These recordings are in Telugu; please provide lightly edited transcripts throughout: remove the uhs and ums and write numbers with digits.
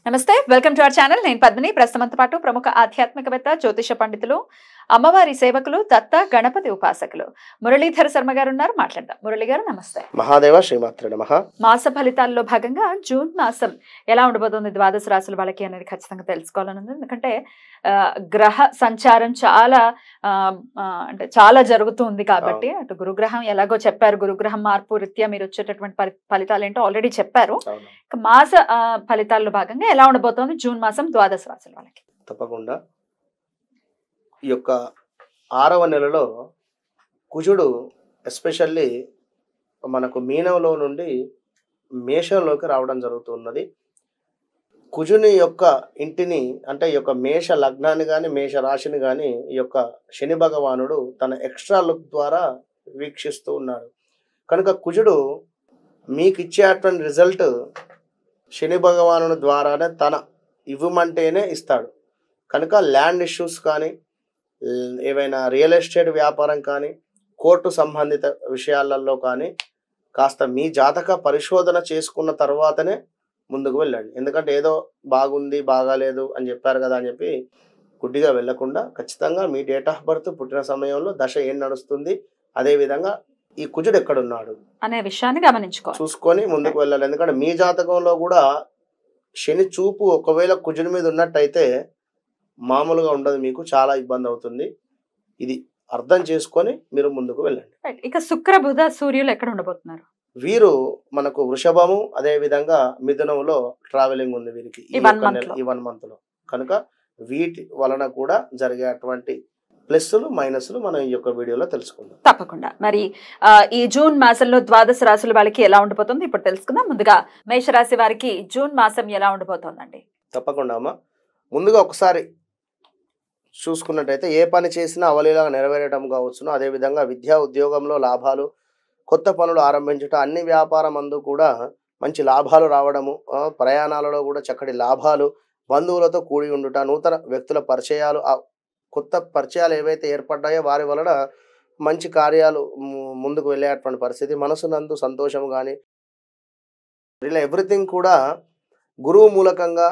నమస్తే వెల్కమ్ టు అవర్ ఛానల్ నేను పద్మిని ప్రస్తుతంతో పాటు ప్రముఖ ఆధ్యాత్మికవేత్త జ్యోతిష పండితులు అమ్మవారి సేవకులు దత్త గణపతి ఉపాసకులు మురళీధర శర్మ గారు ఉన్నారు మాట్లాడదాం. మురళి గారు నమస్తే. మహాదేవ శ్రీమాత్రే నమః. మాస ఫలితాల్లో భాగంగా జూన్ మాసం ఎలా ఉండబోతుంది ద్వాదశ రాశుల వాళ్ళకి అనేది ఖచ్చితంగా తెలుసుకోవాలని ఉంది. ఎందుకంటే గ్రహ సంచారం అంటే చాలా జరుగుతుంది కాబట్టి అటు గురుగ్రహం ఎలాగో చెప్పారు, గురుగ్రహం మార్పు రీత్యా మీరు వచ్చేటటువంటి ఫలితాలు ఏంటో ఆల్రెడీ చెప్పారు. మాస ఫలితాల్లో భాగంగా ఎలా ఉండబోతోంది జూన్ మాసం ద్వాదశ రాశుల వాళ్ళకి? తప్పకుండా ఈ యొక్క 6వ నెలలో కుజుడు ఎస్పెషల్లీ మనకు మీనంలో నుండి మేషంలోకి రావడం జరుగుతున్నది. కుజుని యొక్క ఇంటిని అంటే ఈ యొక్క మేష లగ్నాన్ని కానీ మేష రాశిని కానీ ఈ యొక్క శని భగవానుడు తన ఎక్స్ట్రా లుక్ ద్వారా వీక్షిస్తూ ఉన్నాడు. కనుక కుజుడు మీకు ఇచ్చేటువంటి రిజల్ట్ శని భగవానుని ద్వారానే తన ఇవ్వమంటేనే ఇస్తాడు. కనుక ల్యాండ్ ఇష్యూస్ కానీ ఏవైనా రియల్ ఎస్టేట్ వ్యాపారం కానీ కోర్టు సంబంధిత విషయాలలో కానీ కాస్త మీ జాతక పరిశోధన చేసుకున్న తర్వాతనే ముందుకు వెళ్ళండి. ఎందుకంటే ఏదో బాగుంది బాగాలేదు అని చెప్పారు కదా అని చెప్పి గుడ్డిగా వెళ్ళకుండా ఖచ్చితంగా మీ డేట్ ఆఫ్ బర్త్ పుట్టిన సమయంలో దశ ఏం నడుస్తుంది, అదేవిధంగా ఈ కుజుడు ఎక్కడున్నాడు అనే విషయాన్ని చూసుకొని ముందుకు వెళ్ళాలి. ఎందుకంటే మీ జాతకంలో కూడా శని చూపు ఒకవేళ కుజుడి మీద ఉన్నట్టయితే మామూలుగా ఉండదు, మీకు చాలా ఇబ్బంది అవుతుంది. ఇది అర్థం చేసుకొని మీరు ముందుకు వెళ్ళండి. ఇక శుక్ర బుధ సూర్యులు ఎక్కడ ఉండబోతున్నారు? వీరు మనకు వృషభము అదే విధంగా మిథునంలో ట్రావెలింగ్ ఉంది వీరికి ఈ 1 month లో. కనుక వీటి వలన కూడా జరిగేటువంటి ప్లస్లు మైనస్లు మనం ఈ యొక్క వీడియోలో తెలుసుకుందాం. తప్పకుండా. మరి ఈ జూన్ మాసంలో ద్వాదశ రాశుల వాళ్ళకి ఎలా ఉండబోతుంది ఇప్పుడు తెలుసుకుందాం. ముందుగా మేషరాశి వారికి జూన్ మాసం ఎలా ఉండబోతోందండి? తప్పకుండా అమ్మా. ముందుగా ఒకసారి చూసుకున్నట్టయితే ఏ పని చేసినా అవలీలాగా నెరవేరడం కావచ్చును, అదేవిధంగా విద్యా ఉద్యోగంలో లాభాలు, కొత్త పనులు ఆరంభించటం, అన్ని వ్యాపారం అందు కూడా మంచి లాభాలు రావడము, ప్రయాణాలలో కూడా చక్కటి లాభాలు, బంధువులతో కూడి ఉండుట, నూతన వ్యక్తుల పరిచయాలు, కొత్త పరిచయాలు ఏవైతే ఏర్పడ్డాయో వారి వలన మంచి కార్యాలు ముందుకు వెళ్ళేటువంటి పరిస్థితి, మనసునందు సంతోషం కానీ ఇలా ఎవ్రీథింగ్ కూడా గురువు మూలకంగా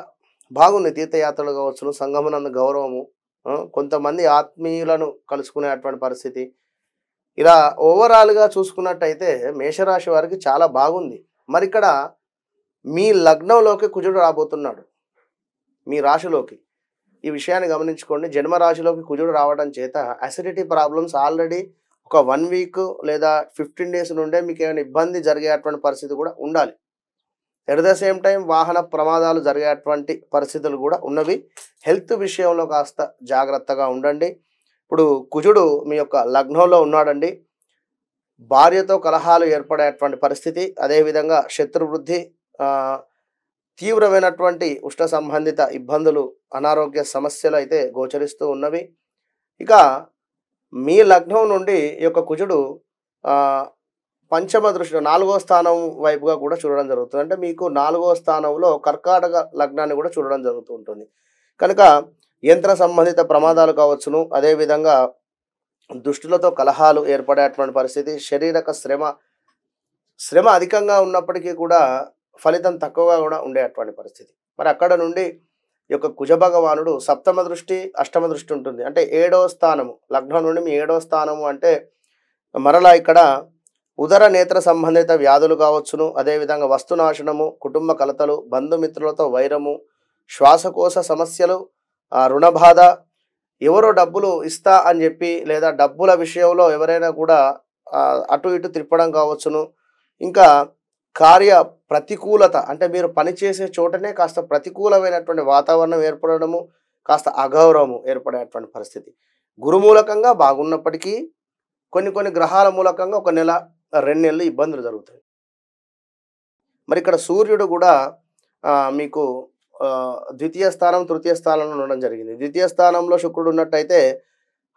బాగుంది. తీర్థయాత్రలు కావచ్చును, సంగమనందు గౌరవము, కొంతమంది ఆత్మీయులను కలుసుకునేటువంటి పరిస్థితి, ఇలా ఓవరాల్గా చూసుకున్నట్టయితే మేషరాశి వారికి చాలా బాగుంది. మరి ఇక్కడ మీ లగ్నంలోకి కుజుడు రాబోతున్నాడు, మీ రాశిలోకి. ఈ విషయాన్ని గమనించుకోండి. జన్మరాశిలోకి కుజుడు రావడం చేత అసిడిటీ ప్రాబ్లమ్స్ ఆల్రెడీ ఒక 1 week లేదా 15 days నుండే మీకు ఏమైనా ఇబ్బంది జరిగేటువంటి పరిస్థితి కూడా ఉండాలి. ఎట్ ద సేమ్ టైం వాహన ప్రమాదాలు జరిగేటువంటి పరిస్థితులు కూడా ఉన్నవి. హెల్త్ విషయంలో కాస్త జాగ్రత్తగా ఉండండి. ఇప్పుడు కుజుడు మీ యొక్క లగ్నంలో ఉన్నాడండి. భార్యతో కలహాలు ఏర్పడేటువంటి పరిస్థితి, అదేవిధంగా శత్రువృద్ధి, తీవ్రమైనటువంటి ఉష్ణ సంబంధిత ఇబ్బందులు, అనారోగ్య సమస్యలు అయితే గోచరిస్తూ ఉన్నవి. ఇక మీ లగ్నం నుండి ఈ యొక్క కుజుడు పంచమ దృష్టి 4వ స్థానం వైపుగా కూడా చూడడం జరుగుతుంది. అంటే మీకు 4వ స్థానంలో కర్కాటక లగ్నాన్ని కూడా చూడడం జరుగుతూ ఉంటుంది. కనుక యంత్ర సంబంధిత ప్రమాదాలు కావచ్చును, అదేవిధంగా దుష్టులతో కలహాలు ఏర్పడేటువంటి పరిస్థితి, శారీరక శ్రమ అధికంగా ఉన్నప్పటికీ కూడా ఫలితం తక్కువగా కూడా ఉండేటువంటి పరిస్థితి. మరి అక్కడ నుండి ఈ యొక్క కుజ భగవానుడు 7వ దృష్టి 8వ దృష్టి ఉంటుంది. అంటే 7వ స్థానము, లగ్నం నుండి మీ 7వ స్థానము అంటే మరలా ఇక్కడ ఉదర నేత్ర సంబంధిత వ్యాధులు కావచ్చును, అదేవిధంగా వస్తునాశనము, కుటుంబ కలతలు, బంధుమిత్రులతో వైరము, శ్వాసకోశ సమస్యలు, రుణబాధ, ఎవరో డబ్బులు ఇస్తా అని చెప్పి లేదా డబ్బుల విషయంలో ఎవరైనా కూడా అటు ఇటు తిప్పడం కావచ్చును. ఇంకా కార్య ప్రతికూలత, అంటే మీరు పనిచేసే చోటనే కాస్త ప్రతికూలమైనటువంటి వాతావరణం ఏర్పడము, కాస్త అగౌరవము ఏర్పడేటువంటి పరిస్థితి. గురుమూలకంగా బాగున్నప్పటికీ కొన్ని గ్రహాల మూలకంగా 1 నెల 2 నెలలు ఇబ్బందులు జరుగుతాయి. మరి ఇక్కడ సూర్యుడు కూడా మీకు ద్వితీయ స్థానం తృతీయ స్థానంలో ఉండడం జరిగింది. ద్వితీయ స్థానంలో శుక్రుడు ఉన్నట్టయితే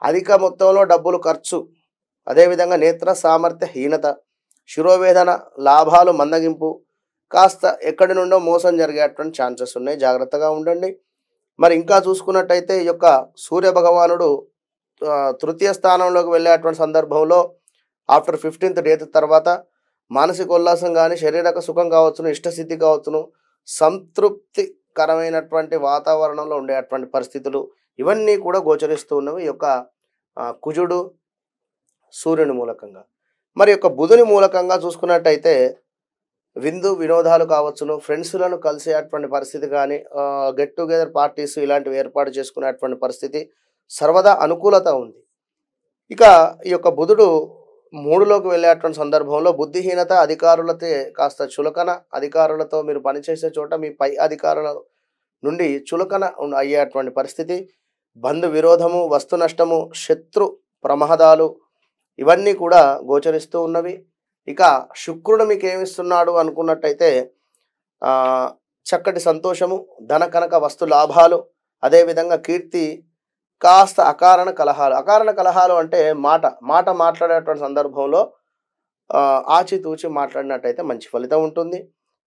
అధిక మొత్తంలో డబ్బులు ఖర్చు, అదేవిధంగా నేత్ర సామర్థ్య హీనత, శిరోవేదన, లాభాలు మందగింపు, కాస్త ఎక్కడి నుండో మోసం జరిగేటువంటి ఛాన్సెస్ ఉన్నాయి, జాగ్రత్తగా ఉండండి. మరి ఇంకా చూసుకున్నట్టయితే ఈ యొక్క సూర్య భగవానుడు తృతీయ స్థానంలోకి వెళ్ళేటువంటి సందర్భంలో ఆఫ్టర్ 15th day తర్వాత మానసిక ఉల్లాసం కానీ శారీరక సుఖం కావచ్చును, ఇష్టసిద్ధి కావచ్చును, సంతృప్తి ఇబ్బందికరమైనటువంటి వాతావరణంలో ఉండేటువంటి పరిస్థితులు ఇవన్నీ కూడా గోచరిస్తూ ఉన్నవి ఈ యొక్క కుజుడు సూర్యుని మూలకంగా. మరి యొక్క బుధుని మూలకంగా చూసుకున్నట్టయితే విందు వినోదాలు కావచ్చును, ఫ్రెండ్స్‌లను కలిసేటువంటి పరిస్థితి గానీ, గెట్ టుగెదర్ పార్టీస్ ఇలాంటివి ఏర్పాటు చేసుకునేటువంటి పరిస్థితి సర్వదా అనుకూలత ఉంది. ఇక ఈ యొక్క బుధుడు 3లోకి వెళ్ళేటువంటి సందర్భంలో బుద్ధిహీనత, అధికారులతో కాస్త చులకన, అధికారులతో మీరు పనిచేసే చోట మీ పై అధికారుల నుండి చులకన అయ్యేటువంటి పరిస్థితి, బంధు విరోధము, వస్తు నష్టము, శత్రు ప్రమాదాలు ఇవన్నీ కూడా గోచరిస్తూ ఉన్నవి. ఇక శుక్రుడు మీకు ఏమిస్తున్నాడు అనుకున్నట్టయితే చక్కటి సంతోషము, ధన కనక వస్తు లాభాలు, అదేవిధంగా కీర్తి, కాస్త అకారణ కలహాలు అంటే మాట మాట్లాడేటువంటి సందర్భంలో ఆచితూచి మాట్లాడినట్టయితే మంచి ఫలితం ఉంటుంది.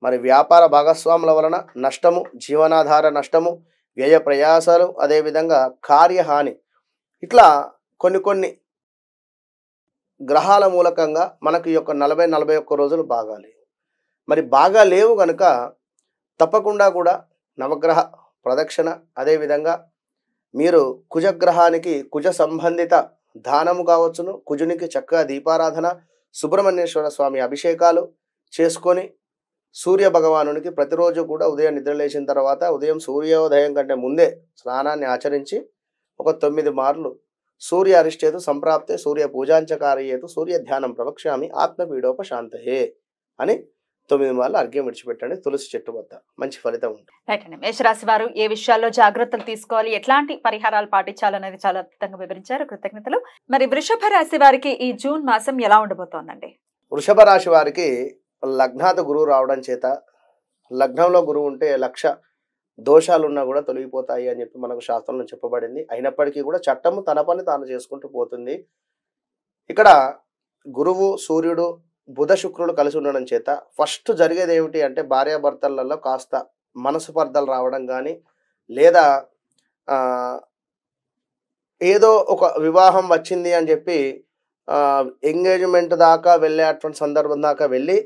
మరి వ్యాపార భాగస్వాముల వలన నష్టము, జీవనాధార నష్టము, వ్యయ ప్రయాసాలు, అదేవిధంగా కార్యహాని, ఇట్లా కొన్ని గ్రహాల మూలకంగా మనకు ఈ యొక్క 40-41 రోజులు బాగా లేవు. మరి బాగా లేవు కనుక తప్పకుండా కూడా నవగ్రహ ప్రదక్షిణ, అదేవిధంగా మీరు కుజగ్రహానికి కుజ సంబంధిత దానము కావచ్చును, కుజునికి చక్కగా దీపారాధన, సుబ్రహ్మణ్యేశ్వర స్వామి అభిషేకాలు చేసుకొని సూర్య భగవానునికి ప్రతిరోజు కూడా ఉదయం నిద్రలేచిన తర్వాత ఉదయం సూర్యోదయం కంటే ముందే స్నానాన్ని ఆచరించి ఒక 9 మార్లు సూర్య అరిష్టేతు సంప్రాప్తే సూర్య పూజాంచకారయేతు సూర్య ధ్యానం ప్రవక్ష్యామి ఆత్మపీడోపశాంతయే అని 9 మార్లు అర్ఘ్యం విడిచిపెట్టండి తులసి చెట్టు వద్ద. మంచి ఫలితం ఉంటుంది. రైట్ అండి. మేషరాశి వారు ఏ విషయాల్లో జాగ్రత్తలు తీసుకోవాలి, ఎట్లాంటి పరిహారాలు పాటించాలనేది చాలా అద్భుతంగా వివరించారు. కృతజ్ఞతలు. మరి వృషభ రాశి వారికి ఈ జూన్ మాసం ఎలా ఉండబోతోందండి? వృషభ రాశి వారికి లగ్నాత గురువు రావడం చేత, లగ్నంలో గురువు ఉంటే లక్ష దోషాలు ఉన్నా కూడా తొలగిపోతాయి అని చెప్పి మనకు శాస్త్రంలో చెప్పబడింది. అయినప్పటికీ కూడా చట్టము తన పని తాను చేసుకుంటూ పోతుంది. ఇక్కడ గురువు, సూర్యుడు, బుధ, శుక్రుడు కలిసి ఉండడం చేత ఫస్ట్ జరిగేది ఏమిటి అంటే భార్యాభర్తలలో కాస్త మనస్పర్ధలు రావడం కానీ, లేదా ఏదో ఒక వివాహం వచ్చింది అని చెప్పి ఎంగేజ్మెంట్ దాకా వెళ్ళేటువంటి సందర్భం దాకా వెళ్ళి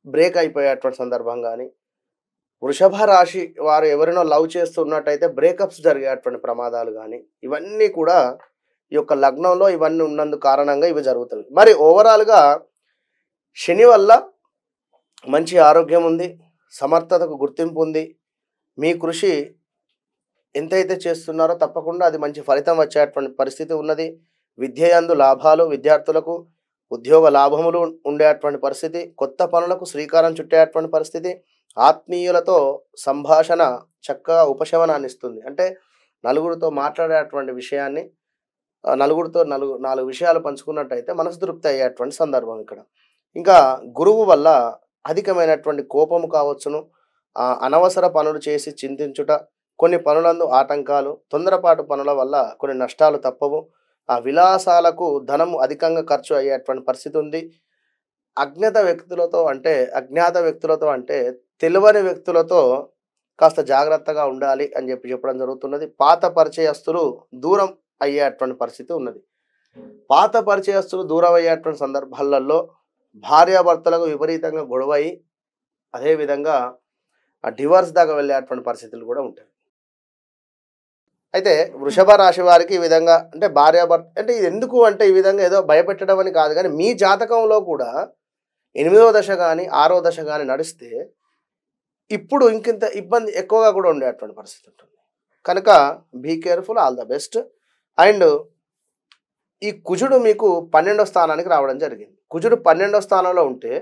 బ్రేక్ అయిపోయేటువంటి సందర్భం కానీ, వృషభ రాశి వారు ఎవరినో లవ్ చేస్తున్నట్టయితే బ్రేకప్స్ జరిగేటువంటి ప్రమాదాలు కానీ, ఇవన్నీ కూడా ఈ యొక్క లగ్నంలో ఇవన్నీ ఉన్నందుకు కారణంగా ఇవి జరుగుతాయి. మరి ఓవరాల్గా శని వల్ల మంచి ఆరోగ్యం ఉంది, సమర్థతకు గుర్తింపు ఉంది. మీ కృషి ఎంతైతే చేస్తున్నారో తప్పకుండా అది మంచి ఫలితం వచ్చేటువంటి పరిస్థితి ఉన్నది. విద్యయందు లాభాలు, విద్యార్థులకు ఉద్యోగ లాభములు ఉండేటువంటి పరిస్థితి, కొత్త పనులకు శ్రీకారం చుట్టేటువంటి పరిస్థితి, ఆత్మీయులతో సంభాషణ చక్కగా ఉపశమనాన్ని ఇస్తుంది. అంటే నలుగురితో మాట్లాడేటువంటి విషయాన్ని నలుగురితో నాలుగు విషయాలు పంచుకున్నట్టయితే మనసు తృప్తి అయ్యేటువంటి సందర్భం ఇక్కడ. ఇంకా గురువు వల్ల అధికమైనటువంటి కోపము కావచ్చును, అనవసర పనులు చేసి చింతించుట, కొన్ని పనులందు ఆటంకాలు, తొందరపాటు పనుల వల్ల కొన్ని నష్టాలు తప్పవు. ఆ విలాసాలకు ధనము అధికంగా ఖర్చు అయ్యేటువంటి పరిస్థితి ఉంది. అజ్ఞాత వ్యక్తులతో అంటే తెలియని వ్యక్తులతో కాస్త జాగ్రత్తగా ఉండాలి అని చెప్పడం జరుగుతున్నది. పాత పరిచయస్తులు దూరం అయ్యేటువంటి పరిస్థితి ఉన్నది. పాత పరిచయస్తులు దూరం అయ్యేటువంటి సందర్భాలలో భార్యాభర్తలకు విపరీతంగా గొడవై అదేవిధంగా డివోర్స్ దాకా వెళ్ళేటువంటి పరిస్థితులు కూడా ఉంటాయి. అయితే వృషభ రాశి వారికి ఈ విధంగా అంటే భార్యాభర్త అంటే ఇది ఎందుకు అంటే ఈ విధంగా ఏదో భయపెట్టడం అని కాదు, కానీ మీ జాతకంలో కూడా 8వ దశ కానీ 6వ దశ కానీ నడిస్తే ఇప్పుడు ఇంకింత ఇబ్బంది ఎక్కువగా కూడా ఉండేటువంటి పరిస్థితి ఉంటుంది. కనుక be careful, all the best. And ఈ కుజుడు మీకు 12వ స్థానానికి రావడం జరిగింది. కుజుడు 12వ స్థానంలో ఉంటే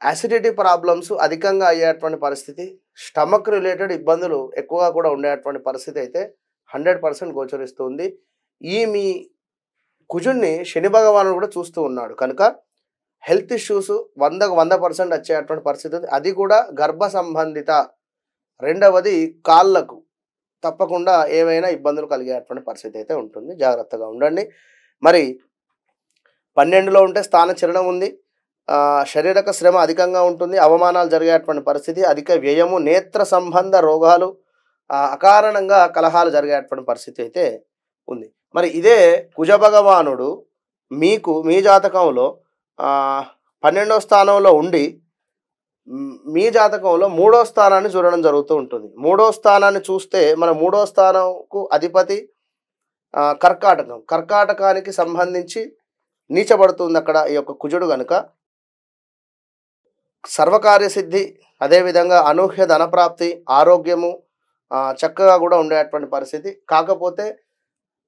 యాసిడిటీ ప్రాబ్లమ్స్ అధికంగా అయ్యేటువంటి పరిస్థితి, స్టమక్ రిలేటెడ్ ఇబ్బందులు ఎక్కువగా కూడా ఉండేటువంటి పరిస్థితి అయితే 100% గోచరిస్తుంది. ఈ మీ కుజుడిని శని భగవానుడు కూడా చూస్తూ ఉన్నాడు కనుక హెల్త్ ఇష్యూస్ 100% వచ్చేటువంటి పరిస్థితి ఉంది. అది కూడా గర్భ సంబంధిత. రెండవది కాళ్ళకు తప్పకుండా ఏవైనా ఇబ్బందులు కలిగేటువంటి పరిస్థితి అయితే ఉంటుంది. జాగ్రత్తగా ఉండండి. మరి 12లో ఉంటే స్థాన చలనం ఉంది, శారీరక శ్రమ అధికంగా ఉంటుంది, అవమానాలు జరిగేటువంటి పరిస్థితి, అధిక వ్యయము, నేత్ర సంబంధ రోగాలు, అకారణంగా కలహాలు జరిగేటువంటి పరిస్థితి అయితే ఉంది. మరి ఇదే కుజ భగవానుడు మీకు మీ జాతకంలో 12వ స్థానంలో ఉండి మీ జాతకంలో 3వ స్థానాన్ని చూడడం జరుగుతూ ఉంటుంది. 3వ స్థానాన్ని చూస్తే మన 3వ స్థానంకు అధిపతి కర్కాటకం. కర్కాటకానికి సంబంధించి నీచబడుతుంది అక్కడ ఈ యొక్క కుజుడు గనుక సర్వకార్య సిద్ధి, అదేవిధంగా అనూహ్య ధనప్రాప్తి, ఆరోగ్యము చక్కగా కూడా ఉండేటువంటి పరిస్థితి. కాకపోతే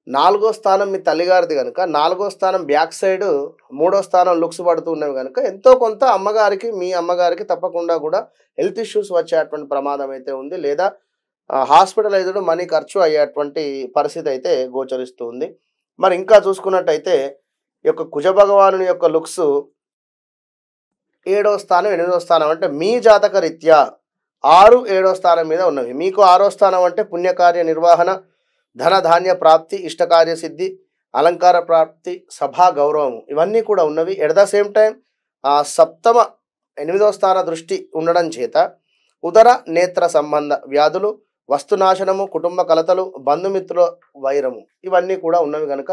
4వ స్థానం మీ తల్లిగారిది కనుక 4వ స్థానం బ్యాక్ సైడ్, 3వ స్థానం లుక్స్ పడుతూ ఉన్నవి కనుక ఎంతో కొంత అమ్మగారికి, మీ అమ్మగారికి తప్పకుండా కూడా హెల్త్ ఇష్యూస్ వచ్చేటువంటి ప్రమాదం అయితే ఉంది. లేదా హాస్పిటలైజ్డ్ మనీ ఖర్చు అయ్యేటువంటి పరిస్థితి అయితే గోచరిస్తుంది. మరి ఇంకా చూసుకున్నట్టయితే ఈ యొక్క కుజ భగవానుని యొక్క లుక్స్ 7వ స్థానం 8వ స్థానం అంటే మీ జాతక రీత్యా 6, 7వ స్థానం మీద ఉన్నవి. మీకు 6వ స్థానం అంటే పుణ్యకార్య నిర్వహణ, ధన ధాన్య ప్రాప్తి, ఇష్టకార్య సిద్ధి, అలంకార ప్రాప్తి, సభా గౌరవము ఇవన్నీ కూడా ఉన్నవి. ఎట్ ద సేమ్ టైం సప్తమ 8వ స్థాన దృష్టి ఉండడం చేత ఉదర నేత్ర సంబంధ వ్యాధులు, వస్తునాశనము, కుటుంబ కలతలు, బంధుమిత్రుల వైరము ఇవన్నీ కూడా ఉన్నవి కనుక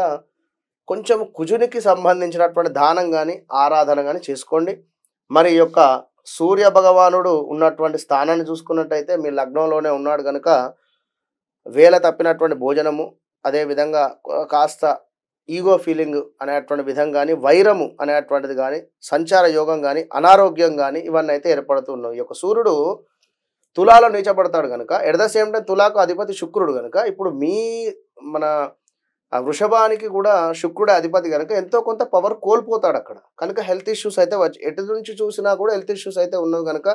కొంచెం కుజునికి సంబంధించినటువంటి దానం కానీ ఆరాధన కానీ చేసుకోండి. మరి ఈ యొక్క సూర్య భగవానుడు ఉన్నటువంటి స్థానాన్ని చూసుకున్నట్టయితే మీ లగ్నంలోనే ఉన్నాడు కనుక వేల తప్పినటువంటి భోజనము, అదేవిధంగా కాస్త ఈగో ఫీలింగ్ అనేటువంటి విధం కానీ, వైరము అనేటువంటిది కానీ, సంచార యోగం కానీ, అనారోగ్యం కానీ ఇవన్నీ అయితే ఏర్పడుతున్నాయి. ఈ యొక్క సూర్యుడు తులాలో నీచపడతాడు కనుక ఎట్ ద సేమ్ టైం తులాకు అధిపతి శుక్రుడు కనుక ఇప్పుడు మన వృషభానికి కూడా శుక్రుడే అధిపతి కనుక ఎంతో కొంత పవర్ కోల్పోతాడు అక్కడ. కనుక హెల్త్ ఇష్యూస్ అయితే ఎటు నుంచి చూసినా కూడా హెల్త్ ఇష్యూస్ అయితే ఉన్నవి కనుక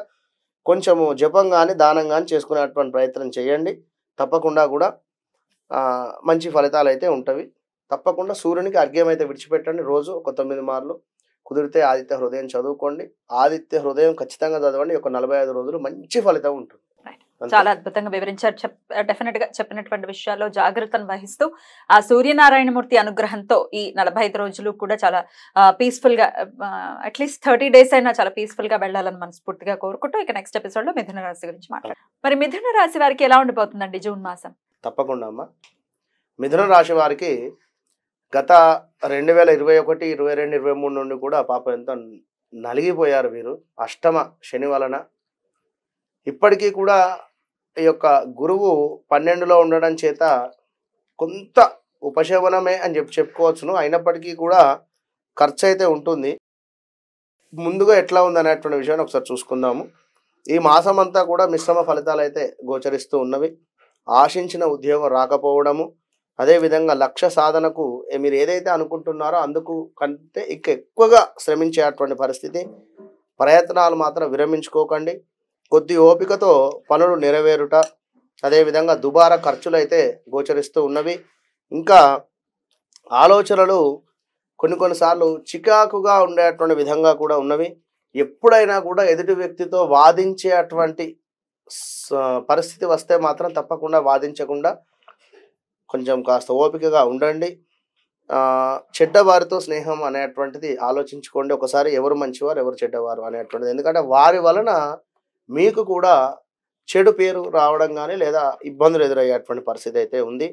కొంచెము జపం కానీ దానం కానీ చేసుకునేటువంటి ప్రయత్నం చేయండి. తప్పకుండా కూడా మంచి ఫలితాలు అయితే ఉంటవి. తప్పకుండా సూర్యునికి అర్ఘ్యం అయితే విడిచిపెట్టండి. రోజు ఒక 9 మార్లు. కుదిరితే ఆదిత్య హృదయం చదువుకోండి. ఆదిత్య హృదయం ఖచ్చితంగా చదవండి. ఒక 45 రోజులు మంచి ఫలితం ఉంటుంది. చాలా అద్భుతంగా వివరించారు. డెఫినెట్ గా చెప్పినటువంటి విషయాల్లో జాగ్రత్తను వహిస్తూ ఆ సూర్యనారాయణమూర్తి అనుగ్రహంతో ఈ 45 రోజులు కూడా చాలా పీస్ఫుల్ గా అట్లీస్ట్ 30 days అయినా చాలా పీస్ఫుల్ గా వెళ్ళాలని మనస్ఫూర్తిగా కోరుకుంటూ ఇక నెక్స్ట్ ఎపిసోడ్ లో మిథున రాశి గురించి మాట్లాడారు. మరి మిథున రాశి వారికి ఎలా ఉండిపోతుందండి జూన్ మాసం? తప్పకుండా అమ్మా. మిథున రాశి వారికి గత 2021, 22, 23 నుండి కూడా పాపం ఎంతో నలిగిపోయారు వీరు అష్టమ శని వలన. ఇప్పటికీ కూడా ఈ యొక్క గురువు 12లో ఉండడం చేత కొంత ఉపశమనమే అని చెప్పుకోవచ్చును. అయినప్పటికీ కూడా ఖర్చు అయితే ఉంటుంది. ముందుగా ఎట్లా ఉంది అనేటువంటి విషయాన్ని ఒకసారి చూసుకుందాము. ఈ మాసం అంతా కూడా మిశ్రమ ఫలితాలు అయితే గోచరిస్తూ ఉన్నవి. ఆశించిన ఉద్యోగం రాకపోవడము, అదేవిధంగా లక్ష్య సాధనకు మీరు ఏదైతే అనుకుంటున్నారో అందుకు కంటే ఎక్కువగా శ్రమించేటువంటి పరిస్థితి. ప్రయత్నాలు మాత్రం విరమించుకోకండి. కొద్ది ఓపికతో పనులు నెరవేరుట, అదేవిధంగా దుబారా ఖర్చులు అయితే గోచరిస్తూ ఉన్నవి. ఇంకా ఆలోచనలు కొన్నిసార్లు చికాకుగా ఉండేటువంటి విధంగా కూడా ఉన్నవి. ఎప్పుడైనా కూడా ఎదుటి వ్యక్తితో వాదించేటువంటి పరిస్థితి వస్తే మాత్రం తప్పకుండా వాదించకుండా కొంచెం కాస్త ఓపికగా ఉండండి. చెడ్డవారితో స్నేహం అనేటువంటిది ఆలోచించుకోండి. ఒకసారి ఎవరు మంచివారు ఎవరు చెడ్డవారు అనేటువంటిది. ఎందుకంటే వారి వలన మీకు కూడా చెడు పేరు రావడం కానీ లేదా ఇబ్బందులు ఎదురయ్యేటువంటి పరిస్థితి అయితే ఉంది.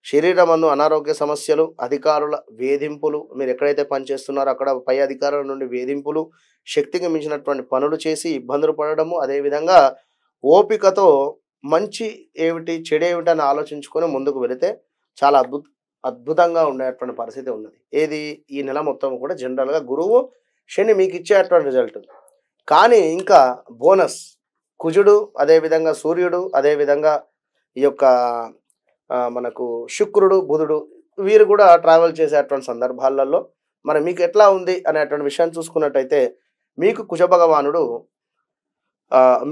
శరీరమందు అనారోగ్య సమస్యలు, అధికారుల వేధింపులు, మీరు ఎక్కడైతే పనిచేస్తున్నారో అక్కడ పై అధికారుల నుండి వేధింపులు, శక్తికి మించినటువంటి పనులు చేసి ఇబ్బందులు పడడము, అదేవిధంగా ఓపికతో మంచి ఏమిటి చెడేమిటి అని ఆలోచించుకొని ముందుకు వెళితే చాలా అద్భుతంగా ఉండేటువంటి పరిస్థితి ఉన్నది. ఏది ఈ నెల మొత్తం కూడా జనరల్గా గురువు శని మీకు ఇచ్చేటువంటి రిజల్ట్. కానీ ఇంకా బోనస్ కుజుడు, అదేవిధంగా సూర్యుడు, అదేవిధంగా ఈ యొక్క మనకు శుక్రుడు, బుధుడు వీరు కూడా ట్రావెల్ చేసేటువంటి సందర్భాలలో మరి మీకు ఎట్లా ఉంది అనేటువంటి విషయాన్ని చూసుకున్నట్టయితే మీకు కుజ భగవానుడు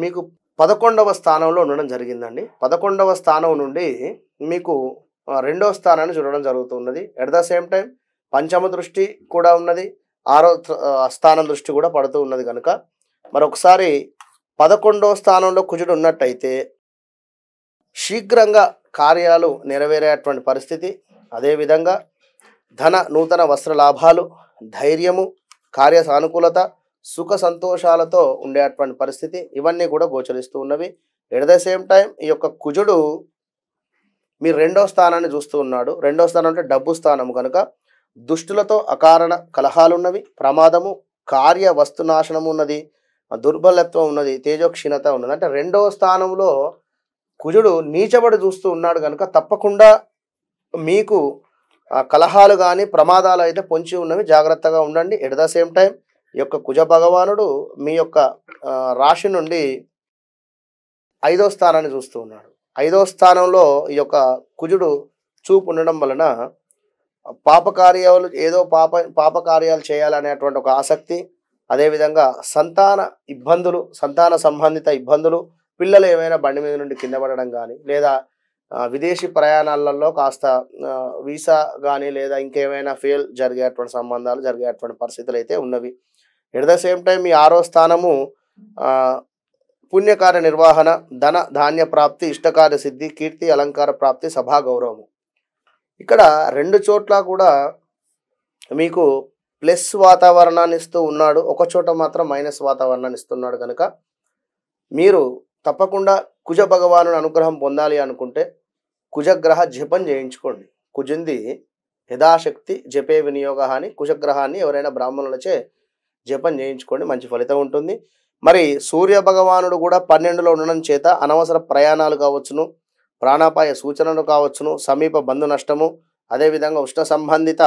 మీకు 11వ స్థానంలో ఉండడం జరిగిందండి. 11వ స్థానం నుండి మీకు 2వ స్థానాన్ని చూడడం జరుగుతున్నది. ఎట్ ద సేమ్ టైం పంచమ దృష్టి కూడా ఉన్నది, 6వ స్థానం దృష్టి కూడా పడుతూ ఉన్నది కనుక మరొకసారి 11వ స్థానంలో కుజుడు ఉన్నట్టయితే శీఘ్రంగా కార్యాలు నెరవేరేటువంటి పరిస్థితి, అదేవిధంగా ధన నూతన వస్త్ర లాభాలు, ధైర్యము, కార్య సానుకూలత, సుఖ సంతోషాలతో ఉండేటువంటి పరిస్థితి ఇవన్నీ కూడా గోచరిస్తూ ఉన్నవి. ఎట్ ద సేమ్ టైం ఈ యొక్క కుజుడు మీరు 2వ స్థానాన్ని చూస్తూ ఉన్నాడు. 2వ స్థానం అంటే డబ్బు స్థానము కనుక దుష్టులతో అకారణ కలహాలు ఉన్నవి, ప్రమాదము, కార్య వస్తునాశనము ఉన్నది, దుర్బలత్వం ఉన్నది, తేజోక్షీణత ఉన్నది. అంటే రెండవ స్థానంలో కుజుడు నీచబడి చూస్తూ ఉన్నాడు కనుక తప్పకుండా మీకు కలహాలు కానీ ప్రమాదాలు అయితే పొంచి ఉన్నవి. జాగ్రత్తగా ఉండండి. ఎట్ ద సేమ్ టైం ఈ యొక్క కుజ భగవానుడు మీ యొక్క రాశి నుండి 5వ స్థానాన్ని చూస్తూ ఉన్నాడు. 5వ స్థానంలో ఈ యొక్క కుజుడు చూపు ఉండడం వలన పాపకార్యాలు ఏదో పాపకార్యాలు చేయాలనేటువంటి ఒక ఆసక్తి, అదేవిధంగా సంతాన ఇబ్బందులు, సంతాన సంబంధిత ఇబ్బందులు, పిల్లలు ఏమైనా బండి మీద నుండి కింద పడడం కానీ, లేదా విదేశీ ప్రయాణాలలో కాస్త వీసా కానీ లేదా ఇంకేమైనా ఫెయిల్ జరిగేటువంటి సంబంధాలు జరిగేటువంటి పరిస్థితులు అయితే ఉన్నవి. ఎట్ ద సేమ్ టైం మీ 6వ స్థానము పుణ్యకార్య నిర్వహణ, ధన ధాన్య ప్రాప్తి, ఇష్టకార్య సిద్ధి, కీర్తి అలంకార ప్రాప్తి, సభా గౌరవము. ఇక్కడ రెండు చోట్ల కూడా మీకు ప్లస్ వాతావరణాన్ని ఇస్తూ ఉన్నాడు, ఒక చోట మాత్రం మైనస్ వాతావరణాన్ని ఇస్తున్నాడు. కనుక మీరు తప్పకుండా కుజ భగవాను అనుగ్రహం పొందాలి అనుకుంటే కుజగ్రహ జపం చేయించుకోండి. కుజుంది యథాశక్తి జపే వినియోగ అని కుజగ్రహాన్ని ఎవరైనా బ్రాహ్మణులచే జపం చేయించుకోండి, మంచి ఫలితం ఉంటుంది. మరి సూర్య భగవానుడు కూడా 12లో ఉండడం చేత అనవసర ప్రయాణాలు కావచ్చును, ప్రాణాపాయ సూచనలు కావచ్చును, సమీప బంధు నష్టము, అదేవిధంగా ఉష్ణ సంబంధిత